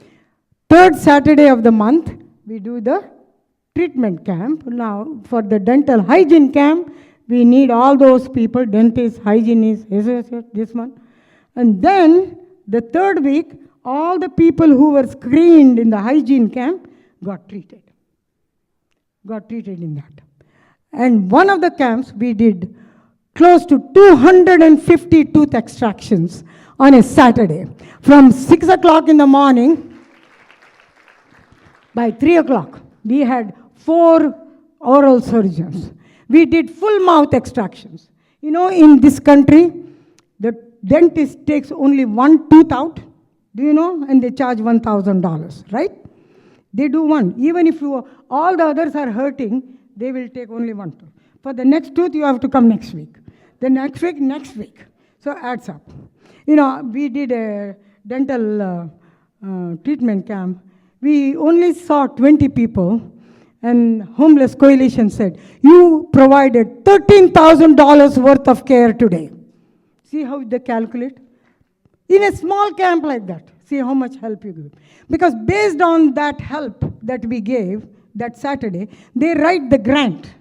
Third Saturday of the month, we do the treatment camp. Now, for the dental hygiene camp, we need all those people, dentists, hygienists, this one. And then, the third week, all the people who were screened in the hygiene camp got treated. Got treated in that. And one of the camps, we did close to 250 tooth extractions on a Saturday. From 6 o'clock in the morning, by 3 o'clock, we had 4 oral surgeons. We did full mouth extractions. You know, in this country, the dentist takes only one tooth out, do you know? And they charge $1,000, right? They do one. Even if all the others are hurting, they will take only one tooth. For the next tooth, you have to come next week. The next week. So adds up. You know, we did a dental treatment camp. We only saw 20 people, and Homeless Coalition said, you provided $13,000 worth of care today. See how they calculate? In a small camp like that, see how much help you give. Because based on that help that we gave that Saturday, they write the grant.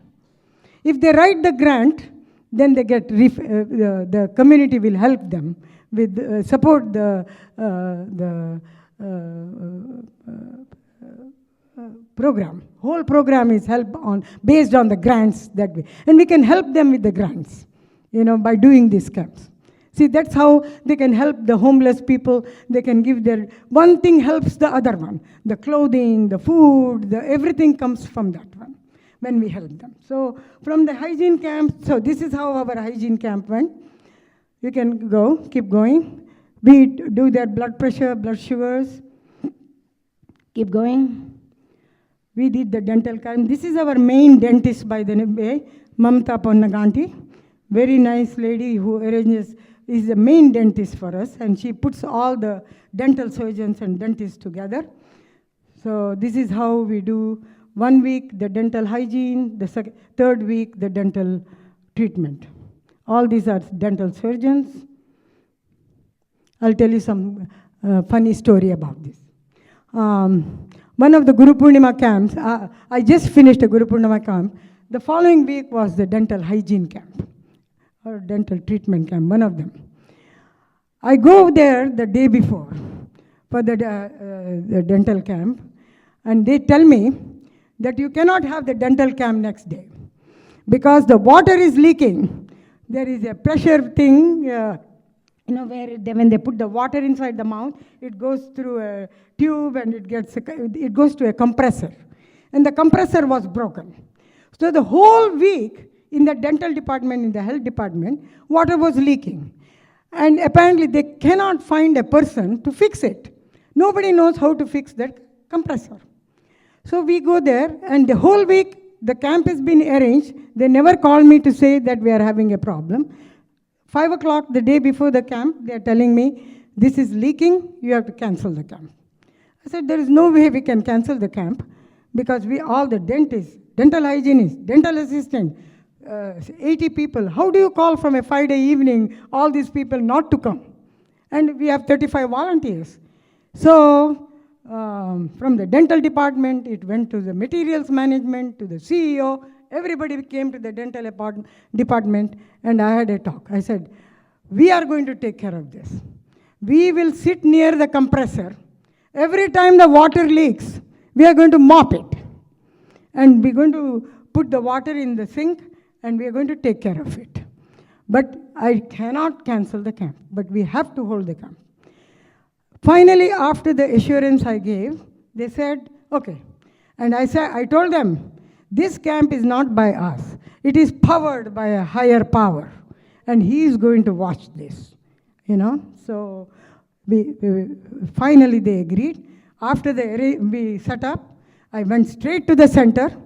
If they write the grant, then they get, the community will help them with, support the program. Whole program is help on, based on the grants that we, and we can help them with the grants, you know, by doing these camps. See, that's how they can help the homeless people. They can give their, one thing helps the other one. The clothing, the food, everything comes from that one when we help them. So from the hygiene camp, so this is how our hygiene camp went. You can go, keep going. We do their blood pressure, blood sugars. Keep going. We did the dental camp. This is our main dentist, by the way, Mamta Ponnaganti. Very nice lady who arranges, is the main dentist for us, and she puts all the dental surgeons and dentists together. So this is how we do 1 week the dental hygiene, the third week the dental treatment. All these are dental surgeons. I'll tell you some funny story about this. One of the Guru Purnima camps, I just finished a Guru Purnima camp. The following week was the dental hygiene camp, or dental treatment camp, one of them. I go there the day before for the dental camp, and they tell me that you cannot have the dental camp next day because the water is leaking. There is a pressure thing, you know, where when they put the water inside the mouth, it goes through a tube and it goes to a compressor. And the compressor was broken. So the whole week in the dental department, in the health department, water was leaking. And apparently they cannot find a person to fix it. Nobody knows how to fix that compressor. So we go there, and the whole week the camp has been arranged. They never call me to say that we are having a problem. 5 o'clock the day before the camp, they are telling me, this is leaking, you have to cancel the camp. I said, there is no way we can cancel the camp because we all the dentists, dental hygienists, dental assistant, 80 people. How do you call from a 5-day evening all these people not to come? And we have 35 volunteers. So from the dental department, it went to the materials management, to the CEO. Everybody came to the dental department, and I had a talk. I said, we are going to take care of this. We will sit near the compressor. Every time the water leaks, we are going to mop it. And we're going to put the water in the sink, and we are going to take care of it. But I cannot cancel the camp, but we have to hold the camp. Finally, after the assurance I gave, they said, okay. And I told them, this camp is not by us. It is powered by a higher power. And he is going to watch this, you know. So finally they agreed. After we set up, I went straight to the center,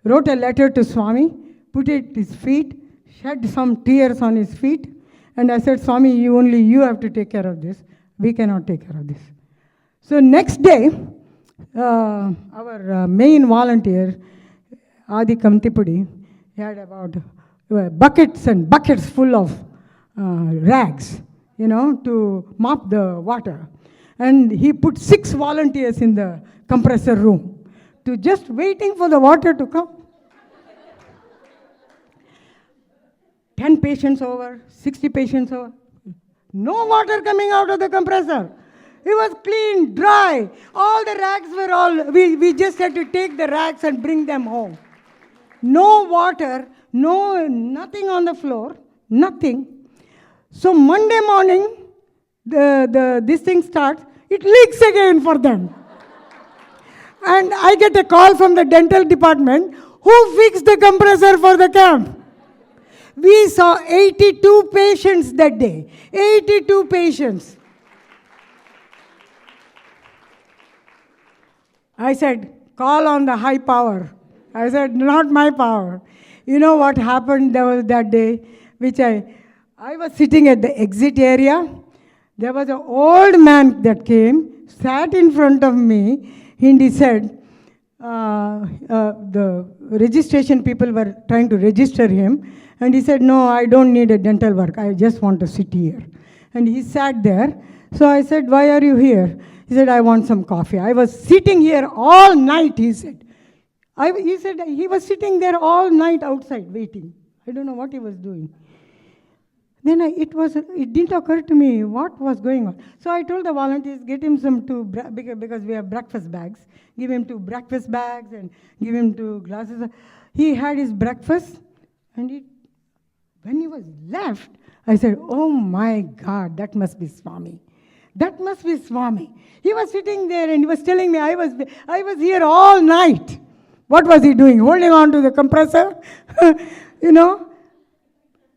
wrote a letter to Swami, put it at his feet, shed some tears on his feet, and I said, Swami, you have to take care of this. We cannot take care of this. So next day, our main volunteer, Adi Kamtipudi, had about buckets and buckets full of rags, you know, to mop the water. And he put 6 volunteers in the compressor room to just waiting for the water to come. 10 patients over, 60 patients over. No water coming out of the compressor. It was clean, dry. All the rags were we just had to take the rags and bring them home. No water, nothing on the floor, nothing. So Monday morning, this thing starts, it leaks again for them. And I get a call from the dental department, Who fixed the compressor for the camp? We saw 82 patients that day. 82 patients. I said, call on the high power. I said, not my power. You know what happened that day? I was sitting at the exit area. There was an old man that came, sat in front of me, and he said, the registration people were trying to register him, and he said, no, I don't need a dental work. I just want to sit here. And he sat there. So I said, why are you here? He said, I want some coffee. I was sitting here all night, he said. He said he was sitting there all night outside waiting. I don't know what he was doing. Then it didn't occur to me what was going on. So I told the volunteers, get him because we have breakfast bags, give him 2 breakfast bags and give him 2 glasses. He had his breakfast, and when he was left, I said, oh my God, that must be Swami. That must be Swami. He was sitting there and he was telling me, I was here all night. What was he doing? Holding on to the compressor?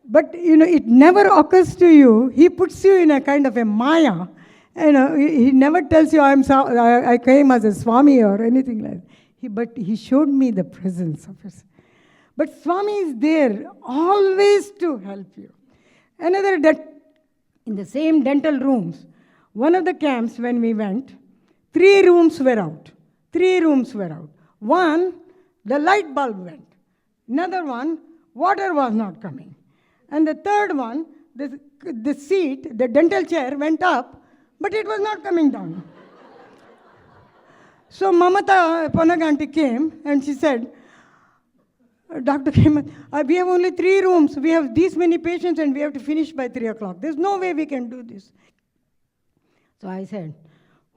But, it never occurs to you. He puts you in a kind of a maya. He never tells you, I came as a Swami or anything like that. But he showed me the presence of us. But Swami is there always to help you. In the same dental rooms, one of the camps when we went, 3 rooms were out. 3 rooms were out. One, the light bulb went. Another one, water was not coming. And the third one, the seat, the dental chair went up, but it was not coming down. So Mamata Panaganti came and she said, Dr. Kamat, we have only 3 rooms. We have these many patients and we have to finish by 3 o'clock. There's no way we can do this. So I said,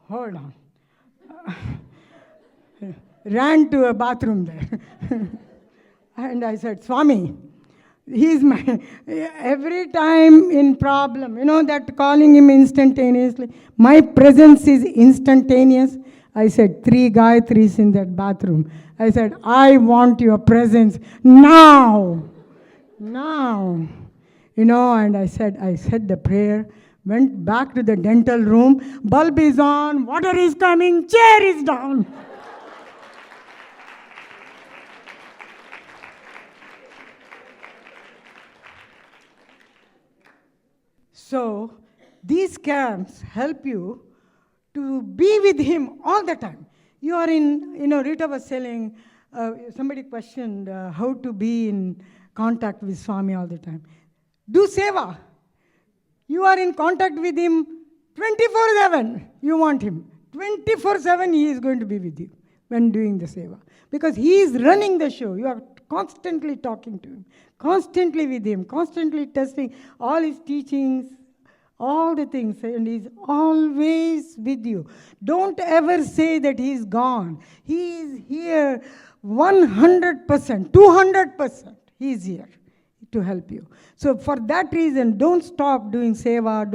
hold on. Ran to a bathroom there. And I said, Swami, he's every time in problem, that calling him instantaneously. My presence is instantaneous. I said, 3 Gayatris in that bathroom. I said, I want your presence now. Now. And I said the prayer, went back to the dental room. Bulb is on, water is coming, chair is down. So, these camps help you to be with him all the time. You are Rita was telling, somebody questioned how to be in contact with Swami all the time. Do seva. You are in contact with him 24/7. You want him. 24/7 he is going to be with you when doing the seva. Because he is running the show. You are constantly talking to him, constantly with him, constantly testing all his teachings, all the things, and he's always with you. Don't ever say that he's gone. He is here 100%, 200%. He's here to help you. So for that reason, don't stop doing seva,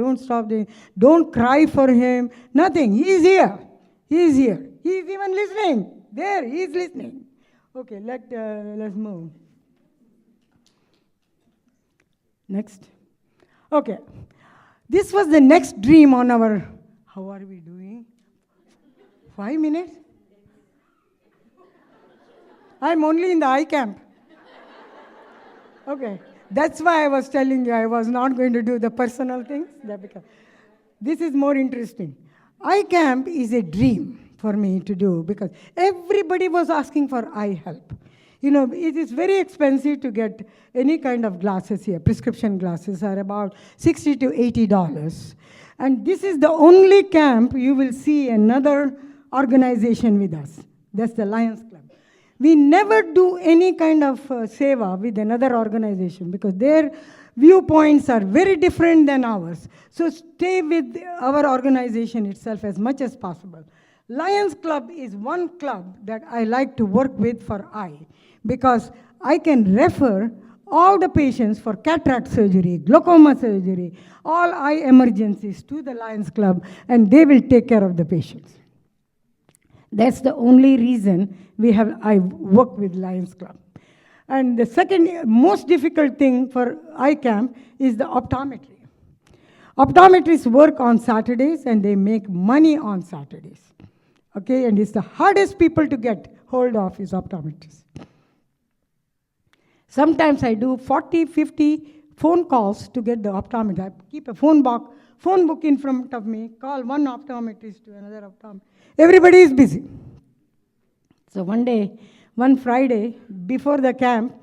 don't cry for him, nothing. He's here. He's here. He's even listening. There, he's listening. Okay, let's move. Next. Okay. This was the next dream on our, how are we doing? 5 minutes? I'm only in the eye camp. Okay, that's why I was telling you I was not going to do the personal things. This is more interesting. Eye camp is a dream for me to do because everybody was asking for eye help. It is very expensive to get any kind of glasses here. Prescription glasses are about $60 to $80. And this is the only camp you will see another organization with us. That's the Lions Club. We never do any kind of seva with another organization because their viewpoints are very different than ours. So stay with our organization itself as much as possible. Lions Club is one club that I like to work with for eye because I can refer all the patients for cataract surgery, glaucoma surgery, all eye emergencies to the Lions Club, and they will take care of the patients. That's the only reason I work with Lions Club. And the second most difficult thing for iCamp is the optometry. Optometrists work on Saturdays and they make money on Saturdays. Okay, and it's the hardest people to get hold of is optometrists. Sometimes I do 40, 50 phone calls to get the optometrist. I keep a phone book in front of me, call one optometrist to another optometrist. Everybody is busy. So one Friday, before the camp,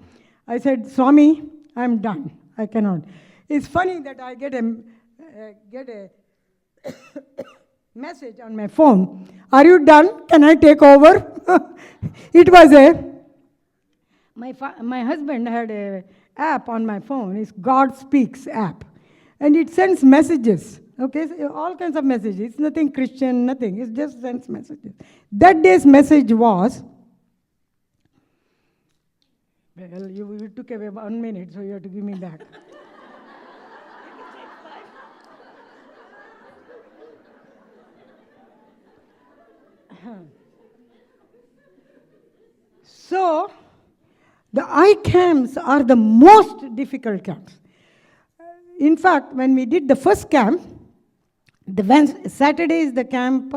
I said, Swami, I'm done. I cannot. It's funny that I get a message on my phone. Are you done? Can I take over? It was my husband had a app on my phone. It's God Speaks app. And it sends messages. Okay, so all kinds of messages. It's nothing Christian, nothing. It just sends messages. That day's message was, well, you took away 1 minute, so you have to give me back. So, the iCamps are the most difficult camps. In fact, when we did the first camp, Saturday is the camp,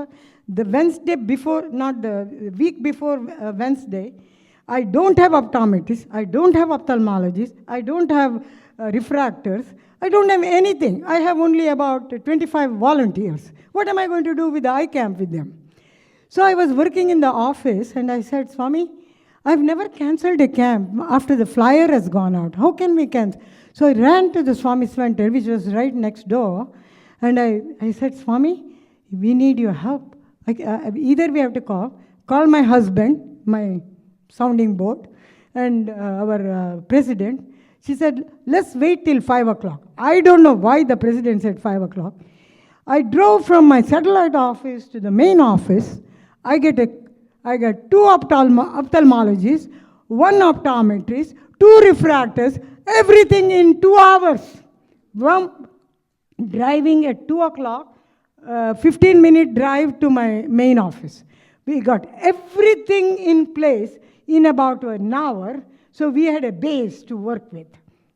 the Wednesday before, not the week before Wednesday, I don't have optometrists, I don't have ophthalmologists, I don't have refractors, I don't have anything. I have only about 25 volunteers. What am I going to do with the iCamp with them? So I was working in the office and I said, Swami, I've never cancelled a camp after the flyer has gone out. How can we cancel? So I ran to the Swami Center, which was right next door, and I said, Swami, we need your help. Either we have to call my husband, my sounding board, and our president. She said, let's wait till 5 o'clock. I don't know why the president said 5 o'clock. I drove from my satellite office to the main office. I got 2 ophthalmologists, 1 optometrist, 2 refractors, everything in 2 hours. From driving at 2 o'clock, 15-minute drive to my main office. We got everything in place in about an hour, so we had a base to work with.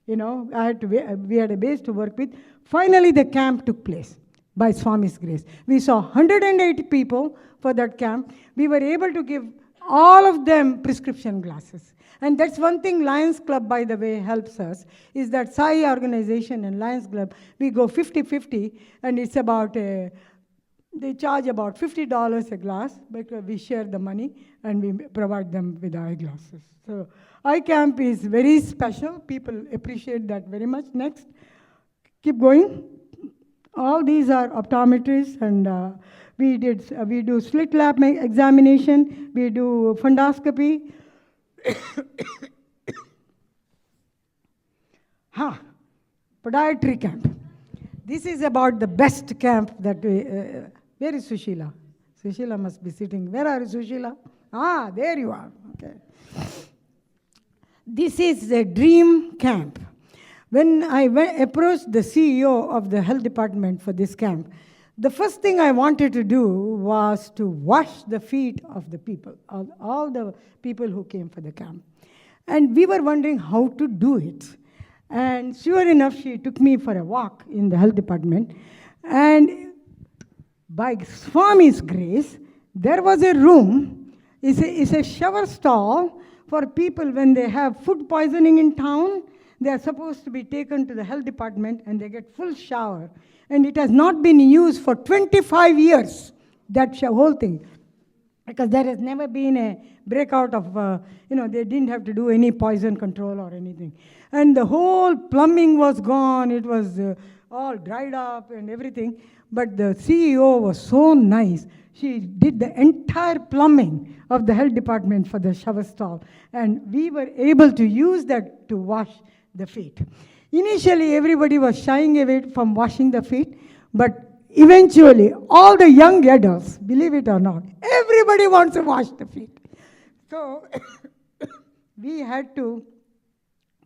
You know, we had a base to work with. Finally, the camp took place by Swami's grace. We saw 180 people for that camp. We were able to give all of them prescription glasses. And that's one thing Lions Club, by the way, helps us, is that Sai organization and Lions Club, we go 50-50, and it's about they charge about $50 a glass, but we share the money, and we provide them with eyeglasses. So iCamp is very special. People appreciate that very much. Next, keep going. All these are optometrists, and we do slit lab examination, we do fundoscopy. Podiatry camp. This is about the best camp that we... where is Sushila? Sushila must be sitting. Where are you, Sushila? Ah, there you are. Okay. This is a dream camp. When I approached the CEO of the health department for this camp, the first thing I wanted to do was to wash the feet of the people, all the people who came for the camp. And we were wondering how to do it. And sure enough, she took me for a walk in the health department. And by Swami's grace, there was a room, it's a shower stall for people when they have food poisoning in town. They are supposed to be taken to the health department and they get full shower. And it has not been used for 25 years, that whole thing. Because there has never been a breakout of, they didn't have to do any poison control or anything. And the whole plumbing was gone. It was all dried up and everything. But the CEO was so nice. She did the entire plumbing of the health department for the shower stall. And we were able to use that to wash the feet. Initially, everybody was shying away from washing the feet, but eventually, all the young adults, believe it or not, everybody wants to wash the feet. So, we had to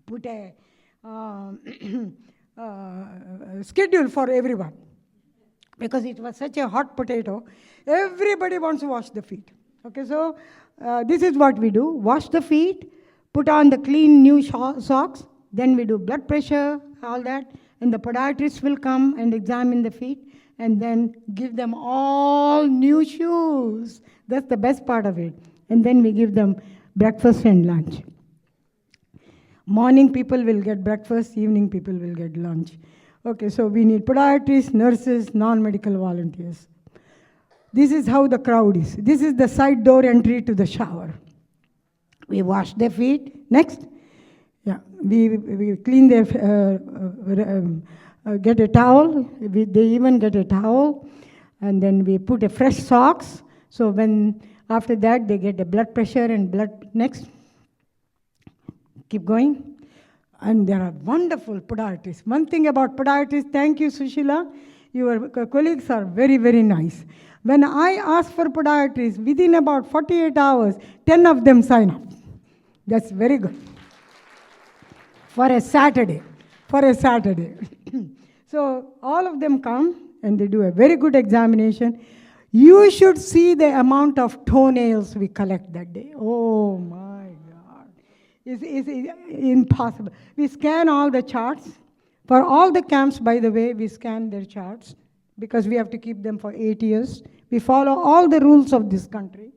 put a schedule for everyone, because it was such a hot potato. Everybody wants to wash the feet. Okay, so this is what we do. Wash the feet, put on the clean new socks. Then we do blood pressure, all that. And the podiatrist will come and examine the feet and then give them all new shoes. That's the best part of it. And then we give them breakfast and lunch. Morning people will get breakfast, evening people will get lunch. Okay, so we need podiatrists, nurses, non-medical volunteers. This is how the crowd is. This is the side door entry to the shower. We wash their feet. Next. Yeah, we clean their, get a towel. They even get a towel. And then we put a fresh socks. So when, after that, they get a blood pressure and blood. Next. Keep going. And there are wonderful podiatrists. One thing about podiatrists, thank you, Sushila. Your colleagues are very, very nice. When I ask for podiatrists, within about 48 hours, 10 of them sign up. That's very good. For a Saturday. So all of them come and they do a very good examination. You should see the amount of toenails we collect that day. Oh my God. It's impossible. We scan all the charts. For all the camps, by the way, we scan their charts because we have to keep them for 8 years. We follow all the rules of this country.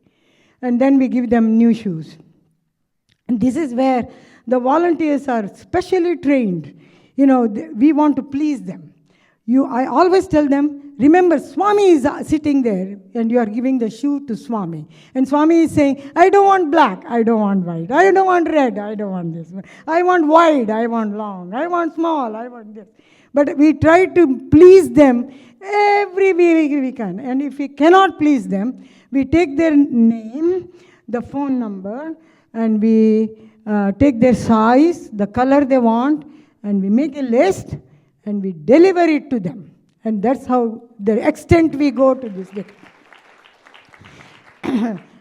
And then we give them new shoes. And this is where the volunteers are specially trained. You know, we want to please them. I always tell them, remember, Swami is sitting there, and you are giving the shoe to Swami. And Swami is saying, I don't want black, I don't want white, I don't want red, I don't want this. I want wide, I want long, I want small, I want this. But we try to please them every way we can. And if we cannot please them, we take their name, the phone number, and we take their size, the color they want, and we make a list, and we deliver it to them. And that's how the extent we go to this day.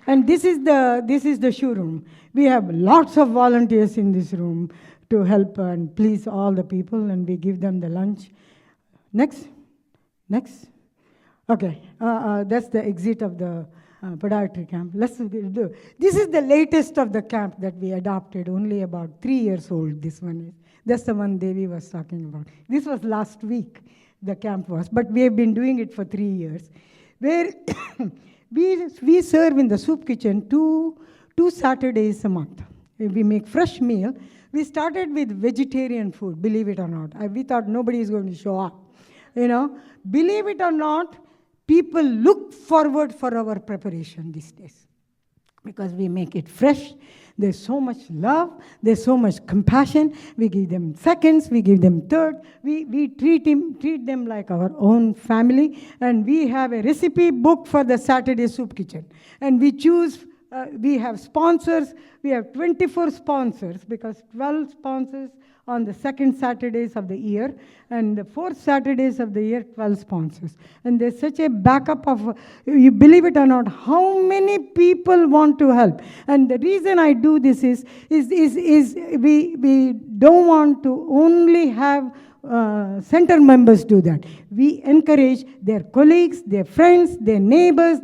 And this is the shoe room. We have lots of volunteers in this room to help and please all the people, and we give them the lunch. Next. Okay, that's the exit of the podiatry camp. Let's do. This is the latest of the camp that we adopted, only about 3 years old, this one is. That's the one Devi was talking about. This was last week, the camp was, but we have been doing it for 3 years, where we serve in the soup kitchen two Saturdays a month. We make fresh meal. We started with vegetarian food, believe it or not. We thought nobody is going to show up. You know, believe it or not, people look forward for our preparation these days because we make it fresh. There's so much love. There's so much compassion. We give them seconds. We give them third. We treat them like our own family. And we have a recipe book for the Saturday soup kitchen. And we choose, we have sponsors. We have 24 sponsors because 12 sponsors on the second Saturdays of the year, and the fourth Saturdays of the year, 12 sponsors. And there's such a backup of, you believe it or not, how many people want to help. And the reason I do this is we don't want to only have center members do that. We encourage their colleagues, their friends, their neighbors,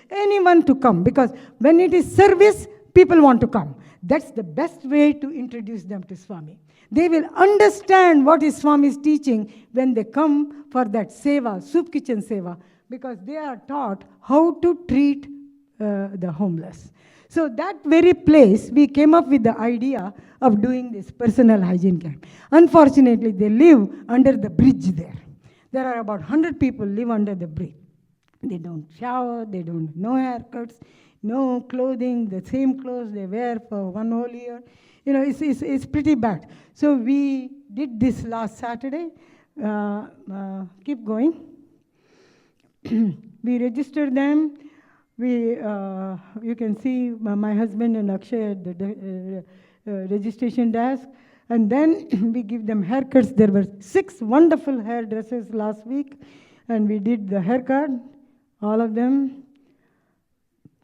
anyone to come, because when it is service, people want to come. That's the best way to introduce them to Swami. They will understand what is Swami's teaching when they come for that seva, soup kitchen seva, because they are taught how to treat the homeless. So that very place, we came up with the idea of doing this personal hygiene camp. Unfortunately, they live under the bridge there. There are about 100 people live under the bridge. They don't shower, they don't, no haircuts, no clothing, the same clothes they wear for one whole year. You know, it's pretty bad. So we did this last Saturday. Keep going. We registered them. You can see my husband and Akshay at the registration desk. And then we give them haircuts. There were 6 wonderful hairdressers last week. And we did the haircut, all of them.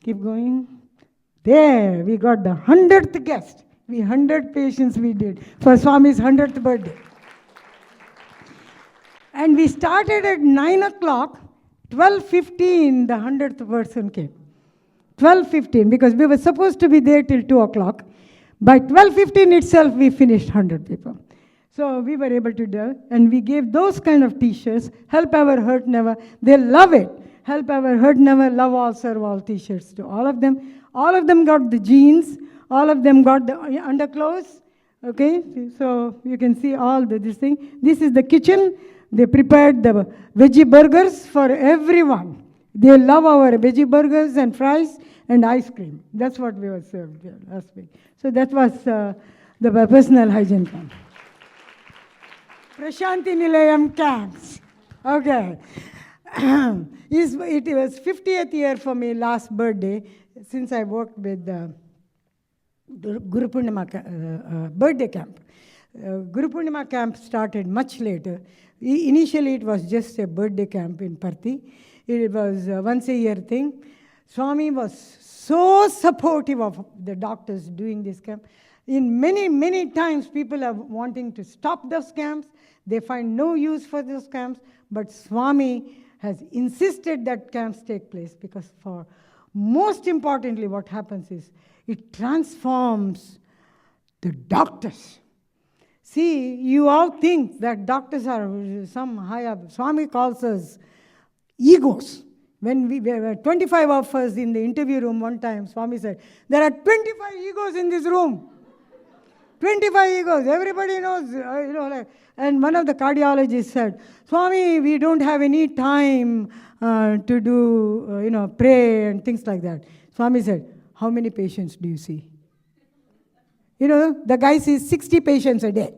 Keep going. There, we got the 100th guest. 100 patients we did for Swami's 100th birthday. And we started at 9 o'clock, 12:15, the 100th person came. 12:15, because we were supposed to be there till 2 o'clock. By 12:15 itself, we finished 100 people. So we were able to do, and we gave those kind of t-shirts, help ever, hurt never. They love it. Help ever, hurt never, love all, serve all t-shirts to all of them. All of them got the jeans. All of them got the underclothes. Okay, so you can see all this thing. This is the kitchen. They prepared the veggie burgers for everyone. They love our veggie burgers and fries and ice cream. That's what we were served here last week. So that was the personal hygiene camp. Prashanti Nilayam camps. Okay. It was 50th year for me last birthday since I worked with the Guru Purnima birthday camp. Guru Purnima camp started much later. Initially, it was just a birthday camp in Parthi. It was a once a year thing. Swami was so supportive of the doctors doing this camp. In many times, people are wanting to stop those camps. They find no use for those camps. But Swami has insisted that camps take place because for most importantly, what happens is it transforms the doctors. See, you all think that doctors are some high up. Swami calls us egos. When we were 25 of us in the interview room one time, Swami said, there are 25 egos in this room. 25 egos. Everybody knows, and one of the cardiologists said, Swami, we don't have any time to do, pray and things like that. Swami said, how many patients do you see? The guy sees 60 patients a day.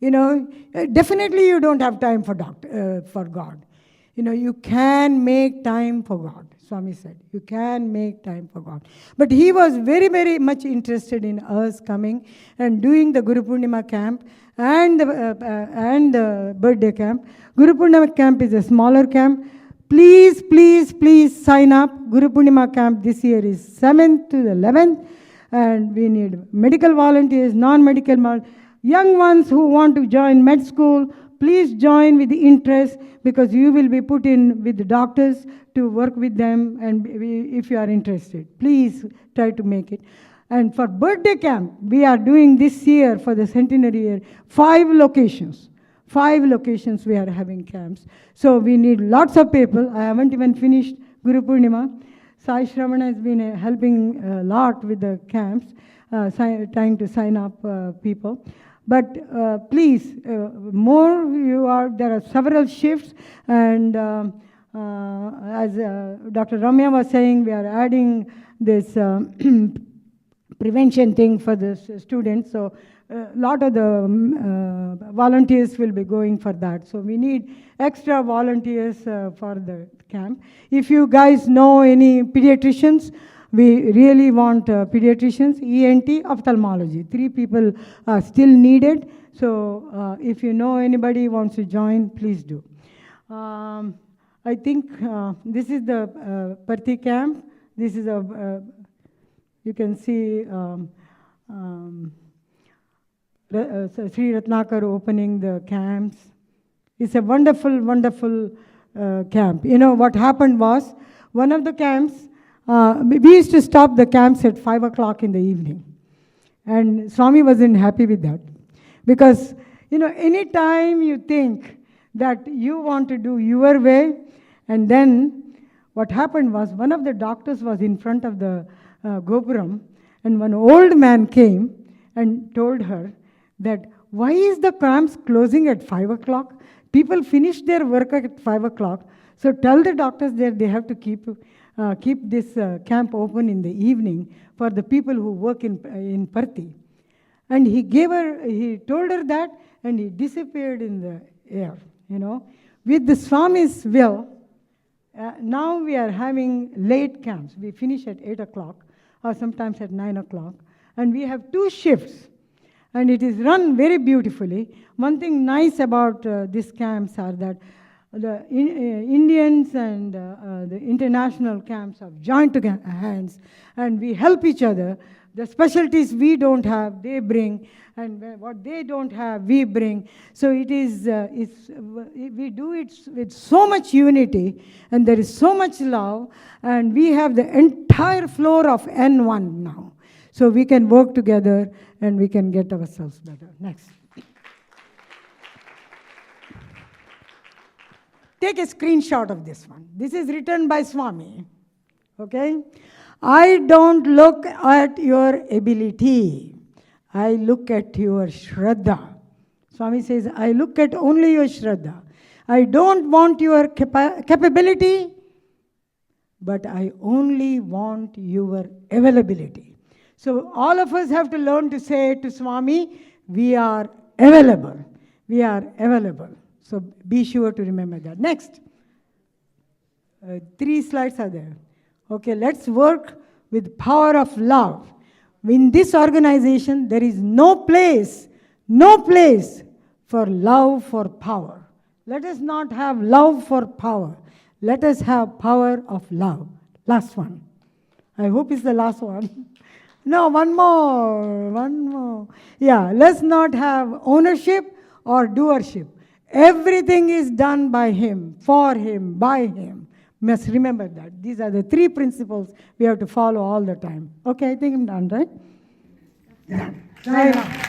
Definitely you don't have time for God. You can make time for God, Swami said. You can make time for God. But he was very, very much interested in us coming and doing the Guru Purnima camp and the birthday camp. Guru Purnima camp is a smaller camp. Please, please, please sign up. Guru Purnima camp this year is 7th to the 11th. And we need medical volunteers, non-medical volunteers. Young ones who want to join med school, please join with the interest because you will be put in with the doctors to work with them and if you are interested. Please try to make it. And for birthday camp, we are doing this year for the centenary year, 5 locations. 5 locations we are having camps. So we need lots of people. I haven't even finished Guru Purnima. Sai Shravana has been helping a lot with the camps, trying to sign up people. But please, more there are several shifts, and as Dr. Ramya was saying, we are adding this prevention thing for the students. So a lot of the volunteers will be going for that. So we need extra volunteers for the camp. If you guys know any pediatricians, we really want pediatricians, ENT, ophthalmology. 3 people are still needed. So if you know anybody who wants to join, please do. I think this is the Parthi camp. This is you can see Sri Ratnakar opening the camps. It's a wonderful, wonderful camp. What happened was, one of the camps, we used to stop the camps at 5 o'clock in the evening. And Swami wasn't happy with that. Because, any time you think that you want to do your way, and then what happened was, one of the doctors was in front of the Gopuram, and one old man came and told her that, why is the camps closing at 5 o'clock? People finish their work at 5 o'clock. So tell the doctors that they have to keep this camp open in the evening for the people who work in Parthi. And he told her that, and he disappeared in the air, With the Swami's will, now we are having late camps. We finish at 8 o'clock, or sometimes at 9 o'clock. And we have 2 shifts. And it is run very beautifully. One thing nice about these camps are that the Indians and the international camps have joined hands, and we help each other. The specialties we don't have, they bring, and what they don't have, we bring. So it is, we do it with so much unity, and there is so much love, and we have the entire floor of N1 now. so we can work together and we can get ourselves better. Next. Take a screenshot of this one. This is written by Swami. Okay? I don't look at your ability. I look at your Shraddha. Swami says, I look at only your Shraddha. I don't want your capability, but I only want your availability. So all of us have to learn to say to Swami, we are available. We are available. So be sure to remember that. Next. 3 slides are there. Okay, let's work with power of love. In this organization, there is no place for love for power. Let us not have love for power. Let us have power of love. Last one. I hope it's the last one. No, one more. Yeah, let's not have ownership or doership. Everything is done by Him, for Him, by Him. Must remember that. These are the 3 principles we have to follow all the time. Okay, I think I'm done, right? Yeah. Right.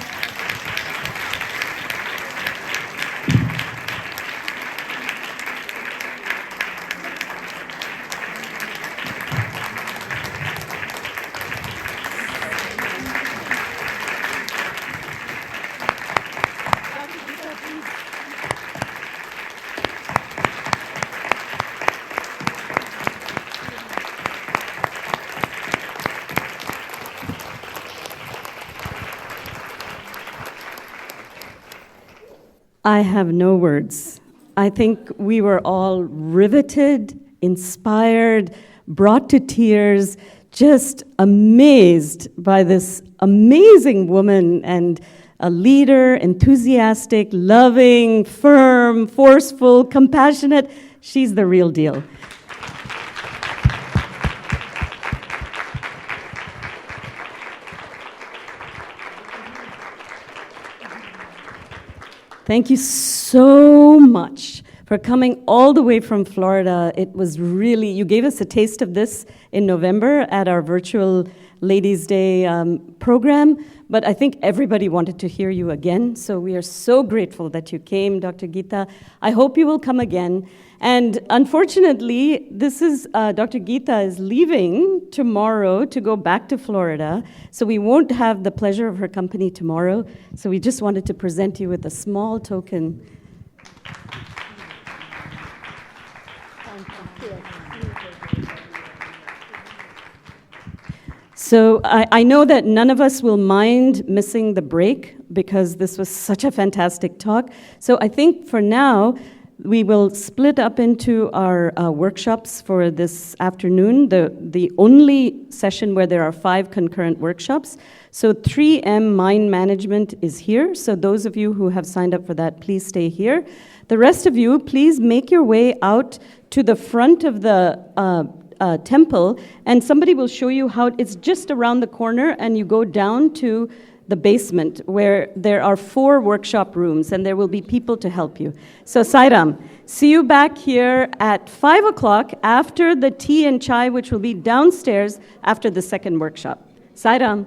I have no words. I think we were all riveted, inspired, brought to tears, just amazed by this amazing woman and a leader, enthusiastic, loving, firm, forceful, compassionate. She's the real deal. Thank you so much for coming all the way from Florida. It was really, you gave us a taste of this in November at our virtual Ladies' Day program, but I think everybody wanted to hear you again, so we are so grateful that you came, Dr. Geeta. I hope you will come again. And unfortunately, Dr. Geeta is leaving tomorrow to go back to Florida, so we won't have the pleasure of her company tomorrow. So we just wanted to present you with a small token. So I know that none of us will mind missing the break because this was such a fantastic talk. So I think for now, we will split up into our workshops for this afternoon, the only session where there are 5 concurrent workshops. So 3M Mind Management is here. So those of you who have signed up for that, please stay here. The rest of you, please make your way out to the front of the temple, and somebody will show you how it's just around the corner, and you go down to the basement where there are 4 workshop rooms, and there will be people to help you. So Sairam, see you back here at 5 o'clock after the tea and chai, which will be downstairs after the second workshop. Sairam.